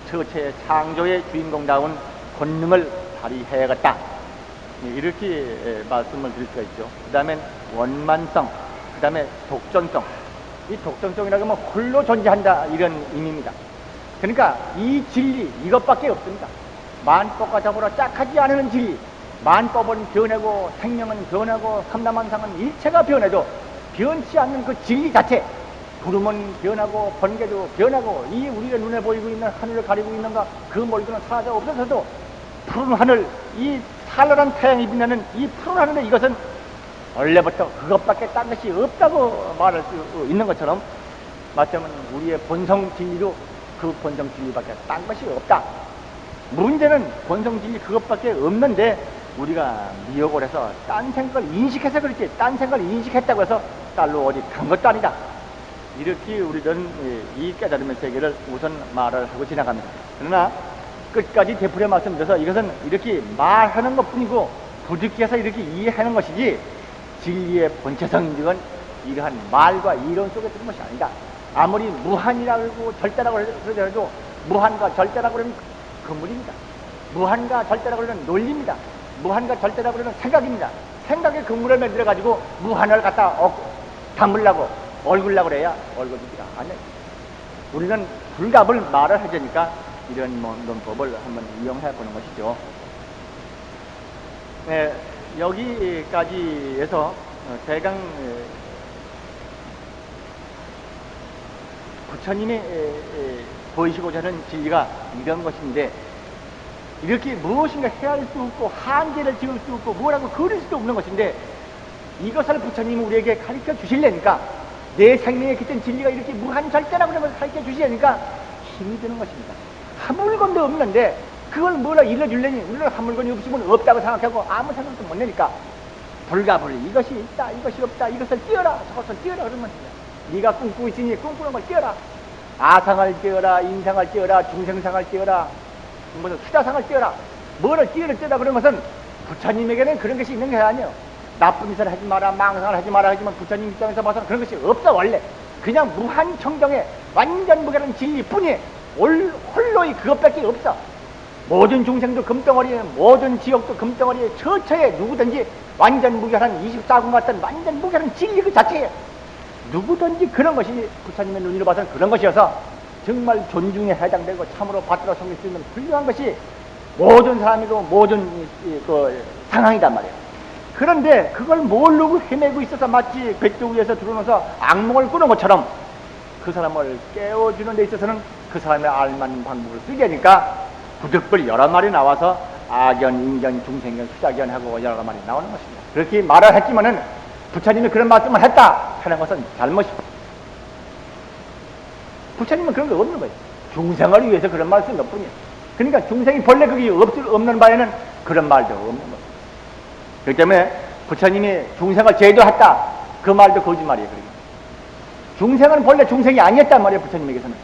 처체의 창조의 주인공다운 본능을 발휘해야겠다, 이렇게 말씀을 드릴 수가 있죠. 그 다음에 원만성, 그 다음에 독존성. 이 독존성이라고 하면 홀로 존재한다, 이런 의미입니다. 그러니까 이 진리 이것밖에 없습니다. 만법과 더불어 짝하지 않은 진리, 만법은 변하고 생명은 변하고 삼라만상은 일체가 변해도 변치 않는 그 진리 자체, 구름은 변하고 번개도 변하고 이 우리의 눈에 보이고 있는 하늘을 가리고 있는가 그 멀리는 사라져 없어서도 푸른 하늘, 이 찬란한 태양이 빛나는 이 푸른 하늘에 이것은 원래부터 그것밖에 딴 것이 없다고 말할 수 있는 것처럼, 마침은 우리의 본성 진리도 그 본성 진리밖에 딴 것이 없다. 문제는 본성 진리 그것밖에 없는데 우리가 미혹을 해서 딴 생각을 인식해서 그렇지, 딴 생각을 인식했다고 해서 딸로 어디 간 것도 아니다. 이렇게 우리는 이 깨달음의 세계를 우선 말을 하고 지나갑니다. 그러나 끝까지 되풀이해 말씀드려서 이것은 이렇게 말하는 것 뿐이고 부득이해서 이렇게 이해하는 것이지, 진리의 본체성 인증은 이러한 말과 이론 속에 드는 것이 아니다. 아무리 무한이라고 절대라고 그러더라도 무한과 절대라고 그러면 건물입니다. 무한과 절대라고 그러는 논리입니다. 무한과 절대라고 그러는 생각입니다. 생각의 근물을 만들어가지고 무한을 갖다 담으려고 얼굴라고 그래야 얼굴이지가 않아요. 우리는 불갑을 말을 하자니까 이런 논법을 한번 이용해 보는 것이죠. 네, 여기까지 해서 대강 부처님이 보이시고자 하는 진리가 이런 것인데, 이렇게 무엇인가 해야 할 수 없고 한계를 지을 수 없고 뭐라고 그릴 수도 없는 것인데, 이것을 부처님이 우리에게 가르쳐 주시려니까, 내 생명에 깃든 진리가 이렇게 무한절대라고 그러면서 가르쳐 주시려니까 힘이 드는 것입니다. 한 물건도 없는데 그걸 뭐라 일러주려니, 우리는 한 물건이 없으면 없다고 생각하고 아무 생각도 못 내니까 불가불 이것이 있다 이것이 없다, 이것을 띄어라 저것을 띄어라 그러면 네가 꿈꾸고 있으니 꿈꾸는 걸 띄어라, 아상을 띄어라, 인상을 띄어라, 중생상을 띄어라, 무슨 수자상을 띄어라, 뭐를 띄어라 그런 것은 부처님에게는 그런 것이 있는 게 아니에요. 나쁜 짓을 하지 마라, 망상을 하지 마라 하지만 부처님 입장에서 봐서는 그런 것이 없어. 원래 그냥 무한청정의 완전 무결한 진리뿐이 홀로이 그것밖에 없어. 모든 중생도 금덩어리에, 모든 지옥도 금덩어리에, 처처에 누구든지 완전 무결한 24군 같은 완전 무결한 진리 그 자체에 누구든지 그런 것이 부처님의 눈으로 봐서는 그런 것이어서 정말 존중에 해당되고 참으로 받들어 섬길 수 있는 훌륭한 것이 모든 사람이고 모든 그 상황이단 말이에요. 그런데 그걸 모르고 헤매고 있어서 마치 뱃도 위에서 들어놓아서 악몽을 꾸는 것처럼 그 사람을 깨워주는 데 있어서는 그 사람의 알맞는 방법을 쓰게 하니까 구득불 여러 마리 나와서 악견, 인견, 중생견, 수자견하고 여러 마리 나오는 것입니다. 그렇게 말을 했지만은 부처님이 그런 말씀을 했다 하는 것은 잘못입니다. 부처님은 그런 게 없는 거예요. 중생을 위해서 그런 말을 쓴 것뿐이에요. 그러니까 중생이 본래 그게 없는 바에는 그런 말도 없는 거예요. 그렇기 때문에 부처님이 중생을 제도했다 그 말도 거짓말이에요. 그러니까 중생은 본래 중생이 아니었단 말이에요. 부처님에게서는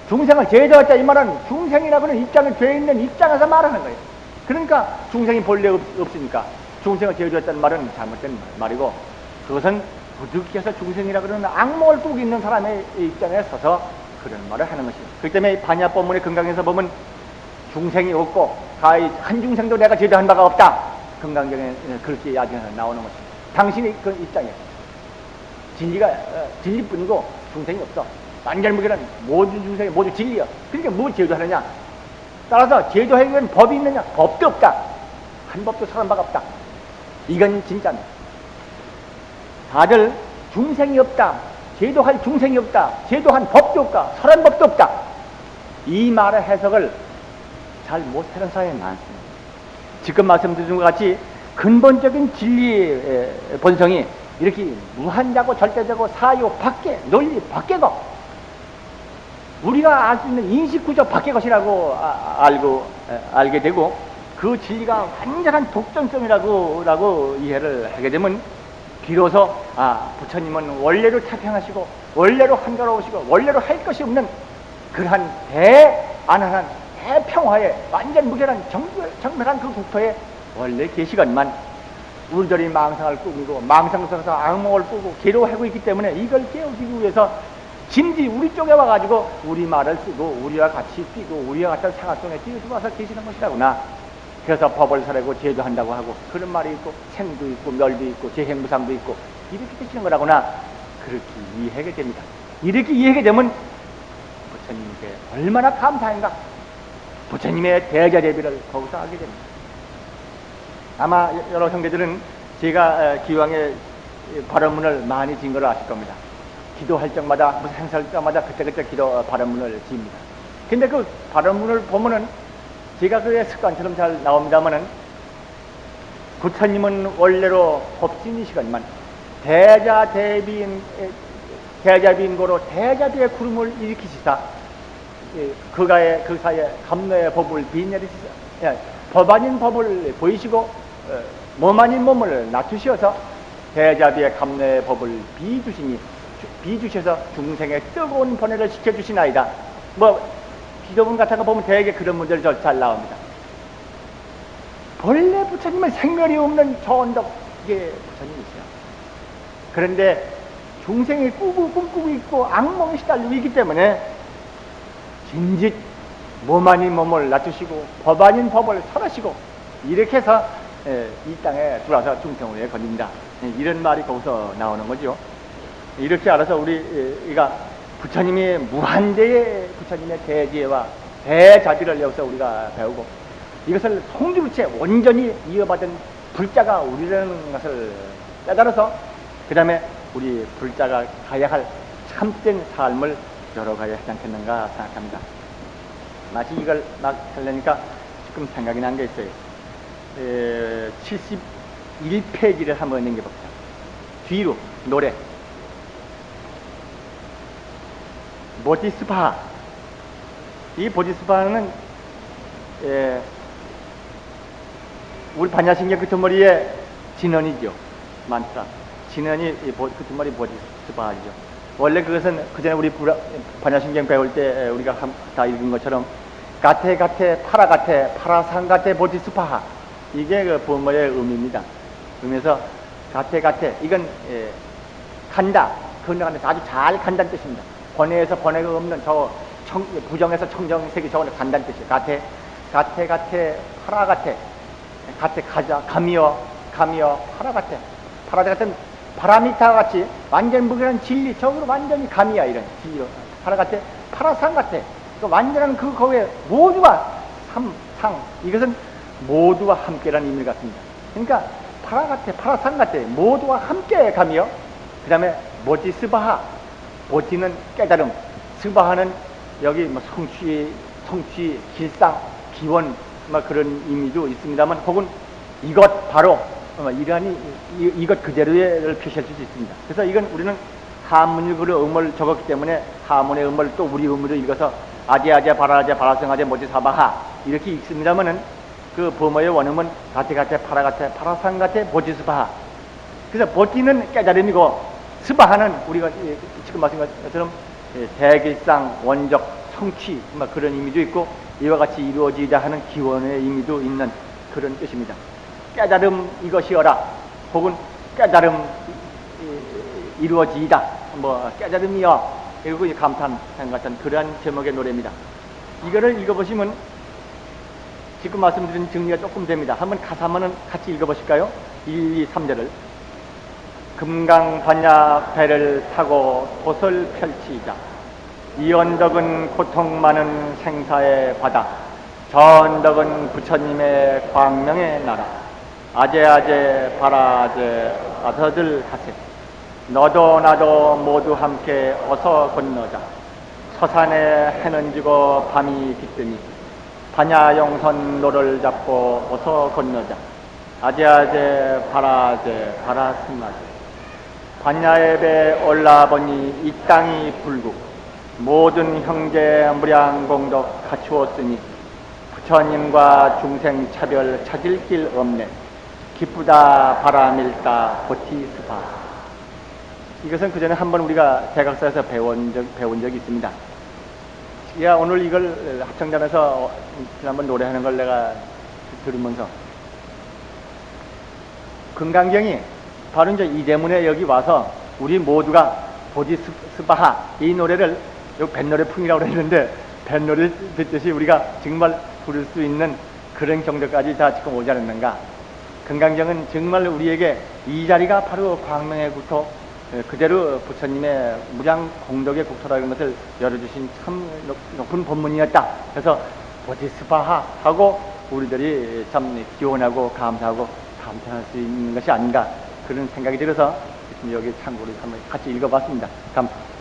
중생을 제도했다 이 말은 중생이라고는 입장에 돼 있는 입장에서 말하는 거예요. 그러니까 중생이 본래 없으니까 중생을 제도했다는 말은 잘못된 말이고, 그것은 부득이해서 중생이라 그러는 악몽을 꾸고 있는 사람의 입장에 서서 그런 말을 하는 것이에요. 그렇기 때문에 반야법문의 건강에서 보면 중생이 없고 한 중생도 내가 제도한 바가 없다. 건강경에 그렇게 이야기가 나오는 것입니다. 당신의 그 입장에 진리가 진리뿐이고 중생이 없어. 완전 무결한 모든 중생이 모두 진리야. 그러니까 뭐 제도하느냐? 따라서 제도하기 위한 법이 있느냐? 법도 없다. 한 법도 설한 바가 없다. 이건 진짜입니다. 다들 중생이 없다, 제도할 중생이 없다, 제도한 법도 없다, 설한 법도 없다, 이 말의 해석을 잘 못하는 사람이 많습니다. 지금 말씀드린 것 같이 근본적인 진리의 본성이 이렇게 무한자고 절대자고 사유 밖에, 논리 밖에고 우리가 알 수 있는 인식구조 밖의 것이라고 알게 되고, 그 진리가 완전한 독전성이라고 이해를 하게 되면 비로소 부처님은 원래로 태평하시고 원래로 한가로우시고 원래로 할 것이 없는 그러한 대안한한 대평화의 완전 무결한 정멸한 그 국토에 원래 계시건만 우리들이 망상을 꾸미고 망상 속에서 악몽을 꾸고 괴로워하고 있기 때문에 이걸 깨우치기 위해서 진지 우리 쪽에 와가지고 우리 말을 쓰고 우리와 같이 뛰고 우리와 같은 생활 속에 뛰어들어와서 계시는 것이라구나. 그래서 법을 설하고 제도한다고 하고 그런 말이 있고 생도 있고 멸도 있고 재행무상도 있고 이렇게 되시는 거라구나. 그렇게 이해하게 됩니다. 이렇게 이해하게 되면 부처님께 얼마나 감사한가. 부처님의 대자 대비를 거기서 하게 됩니다. 아마 여러 형제들은 제가 기왕에 발언문을 많이 진 걸 아실 겁니다. 기도할 적마다 무슨 행사할 때마다 그때그때 기도 발언문을 지입니다. 근데 그 발언문을 보면은 제가 그의 습관처럼 잘 나옵니다만은 부처님은 원래로 법신이시건만 대자비인고로 대자비의 구름을 일으키시사 그 사이에 감로의 법을 비내리시사 법 아닌 법을 보이시고 몸 아닌 몸을 낮추셔서 대자비의 감로의 법을 비주셔서 중생의 뜨거운 번뇌를 시켜주시나이다. 기도문 같은 거 보면 대개 그런 문제를 잘 나옵니다. 본래 부처님은 생멸이 없는 저언덕 이게 부처님이시죠. 그런데 중생이 꿈꾸고 있고 악몽이 시달리고 있기 때문에 진짓 몸 아닌 몸을 낮추시고 법 아닌 법을 설하시고 이렇게 해서 이 땅에 들어와서 중생을 건립니다. 이런 말이 거기서 나오는 거죠. 이렇게 알아서 우리가 부처님이 무한대의 부처님의 대지혜와 대자비를 여기서 우리가 배우고 이것을 송두리째 온전히 이어받은 불자가 우리라는 것을 깨달아서 그 다음에 우리 불자가 가야 할 참된 삶을 열어가야 하지 않겠는가 생각합니다. 마치 이걸 막 하려니까 지금 생각이 난 게 있어요. 71페이지를 한번 넘겨봅시다. 뒤로 노래 보디스파. 이 보디스파는 우리 반야신경 끄트머리의 진언이죠. 만트라. 진언이 끄트머리 보디스파죠. 원래 그것은 그전에 우리 반야신경 배울 때 우리가 다 읽은 것처럼 가테 파라가테 파라상가테 보디스파하. 이게 그 부모의 의미입니다. 그러면서 가테 이건 간다. 건너가는 아주 잘 간다는 뜻입니다. 번외에서 번외가 없는 부정에서 청정색이 저거는 간다는 뜻이에요. 가테 파라가테 가테 가자 가미어 파라가테 같은 파라미타 같이 완전 무결한 진리 저기로 완전히 가미야 이런 진리로 파라가테 파라상가테 완전한 그 거기에 모두가 상 이것은 모두와 함께라는 의미를 갖습니다. 그러니까 파라상가테 모두와 함께 가미어 그 다음에 보디스바하 보티는 깨달음, 스바하는 여기 성취, 길상, 기원 그런 의미도 있습니다만 혹은 이것 바로 이것 그대로를 표시할 수 있습니다. 그래서 이건 우리는 한문일구로 음을 적었기 때문에 한문의 음을 또 우리 음으로 읽어서 아제 바라성아제 모지사바하 이렇게 읽습니다만은 그 범어의 원음은 가테 파라상가테 보지스바하. 그래서 보티는 깨달음이고 스바하는 우리가 지금 말씀한 것처럼 대길상, 원적, 성취 그런 의미도 있고 이와 같이 이루어지자 하는 기원의 의미도 있는 그런 뜻입니다. 깨달음 이것이어라 혹은 깨달음 이루어지이다 깨달음이여 이러고 감탄한 같은 그러한 제목의 노래입니다. 이거를 읽어보시면 지금 말씀드린 정리가 조금 됩니다. 한번 가사 한번 같이 읽어보실까요? 1, 2, 3절을 금강반야 배를 타고 돛을 펼치자 이 언덕은 고통 많은 생사의 바다 저 언덕은 부처님의 광명의 나라 아제 바라제 아서들 하세 너도 나도 모두 함께 어서 건너자 서산에 해는 지고 밤이 깃드니 반야영선 노를 잡고 어서 건너자 아제 바라스마제 반야의 배 올라보니 이 땅이 불국 모든 형제 무량공덕 갖추었으니 부처님과 중생 차별 찾을 길 없네 기쁘다 바람일까 보티스파. 이것은 그전에 한번 우리가 대각사에서 배운 적이 있습니다. 야, 오늘 이걸 합창단에서 지난번 노래하는 걸 내가 들으면서 금강경이 바로 이제 이 대문에 여기 와서 우리 모두가 보디스바하 이 노래를 요 뱃노래풍이라고 그랬는데 뱃노래 듣듯이 우리가 정말 부를 수 있는 그런 정도까지 다 지금 오지 않았는가. 금강경은 정말 우리에게 이 자리가 바로 광명의 국토, 그대로 부처님의 무량 공덕의 국토라는 것을 열어주신 참 높은 법문이었다. 그래서 보디스바하 하고 우리들이 참 기원하고 감사하고 감탄할 수 있는 것이 아닌가 그런 생각이 들어서 여기 참고로 한번 같이 읽어봤습니다. 감사합니다.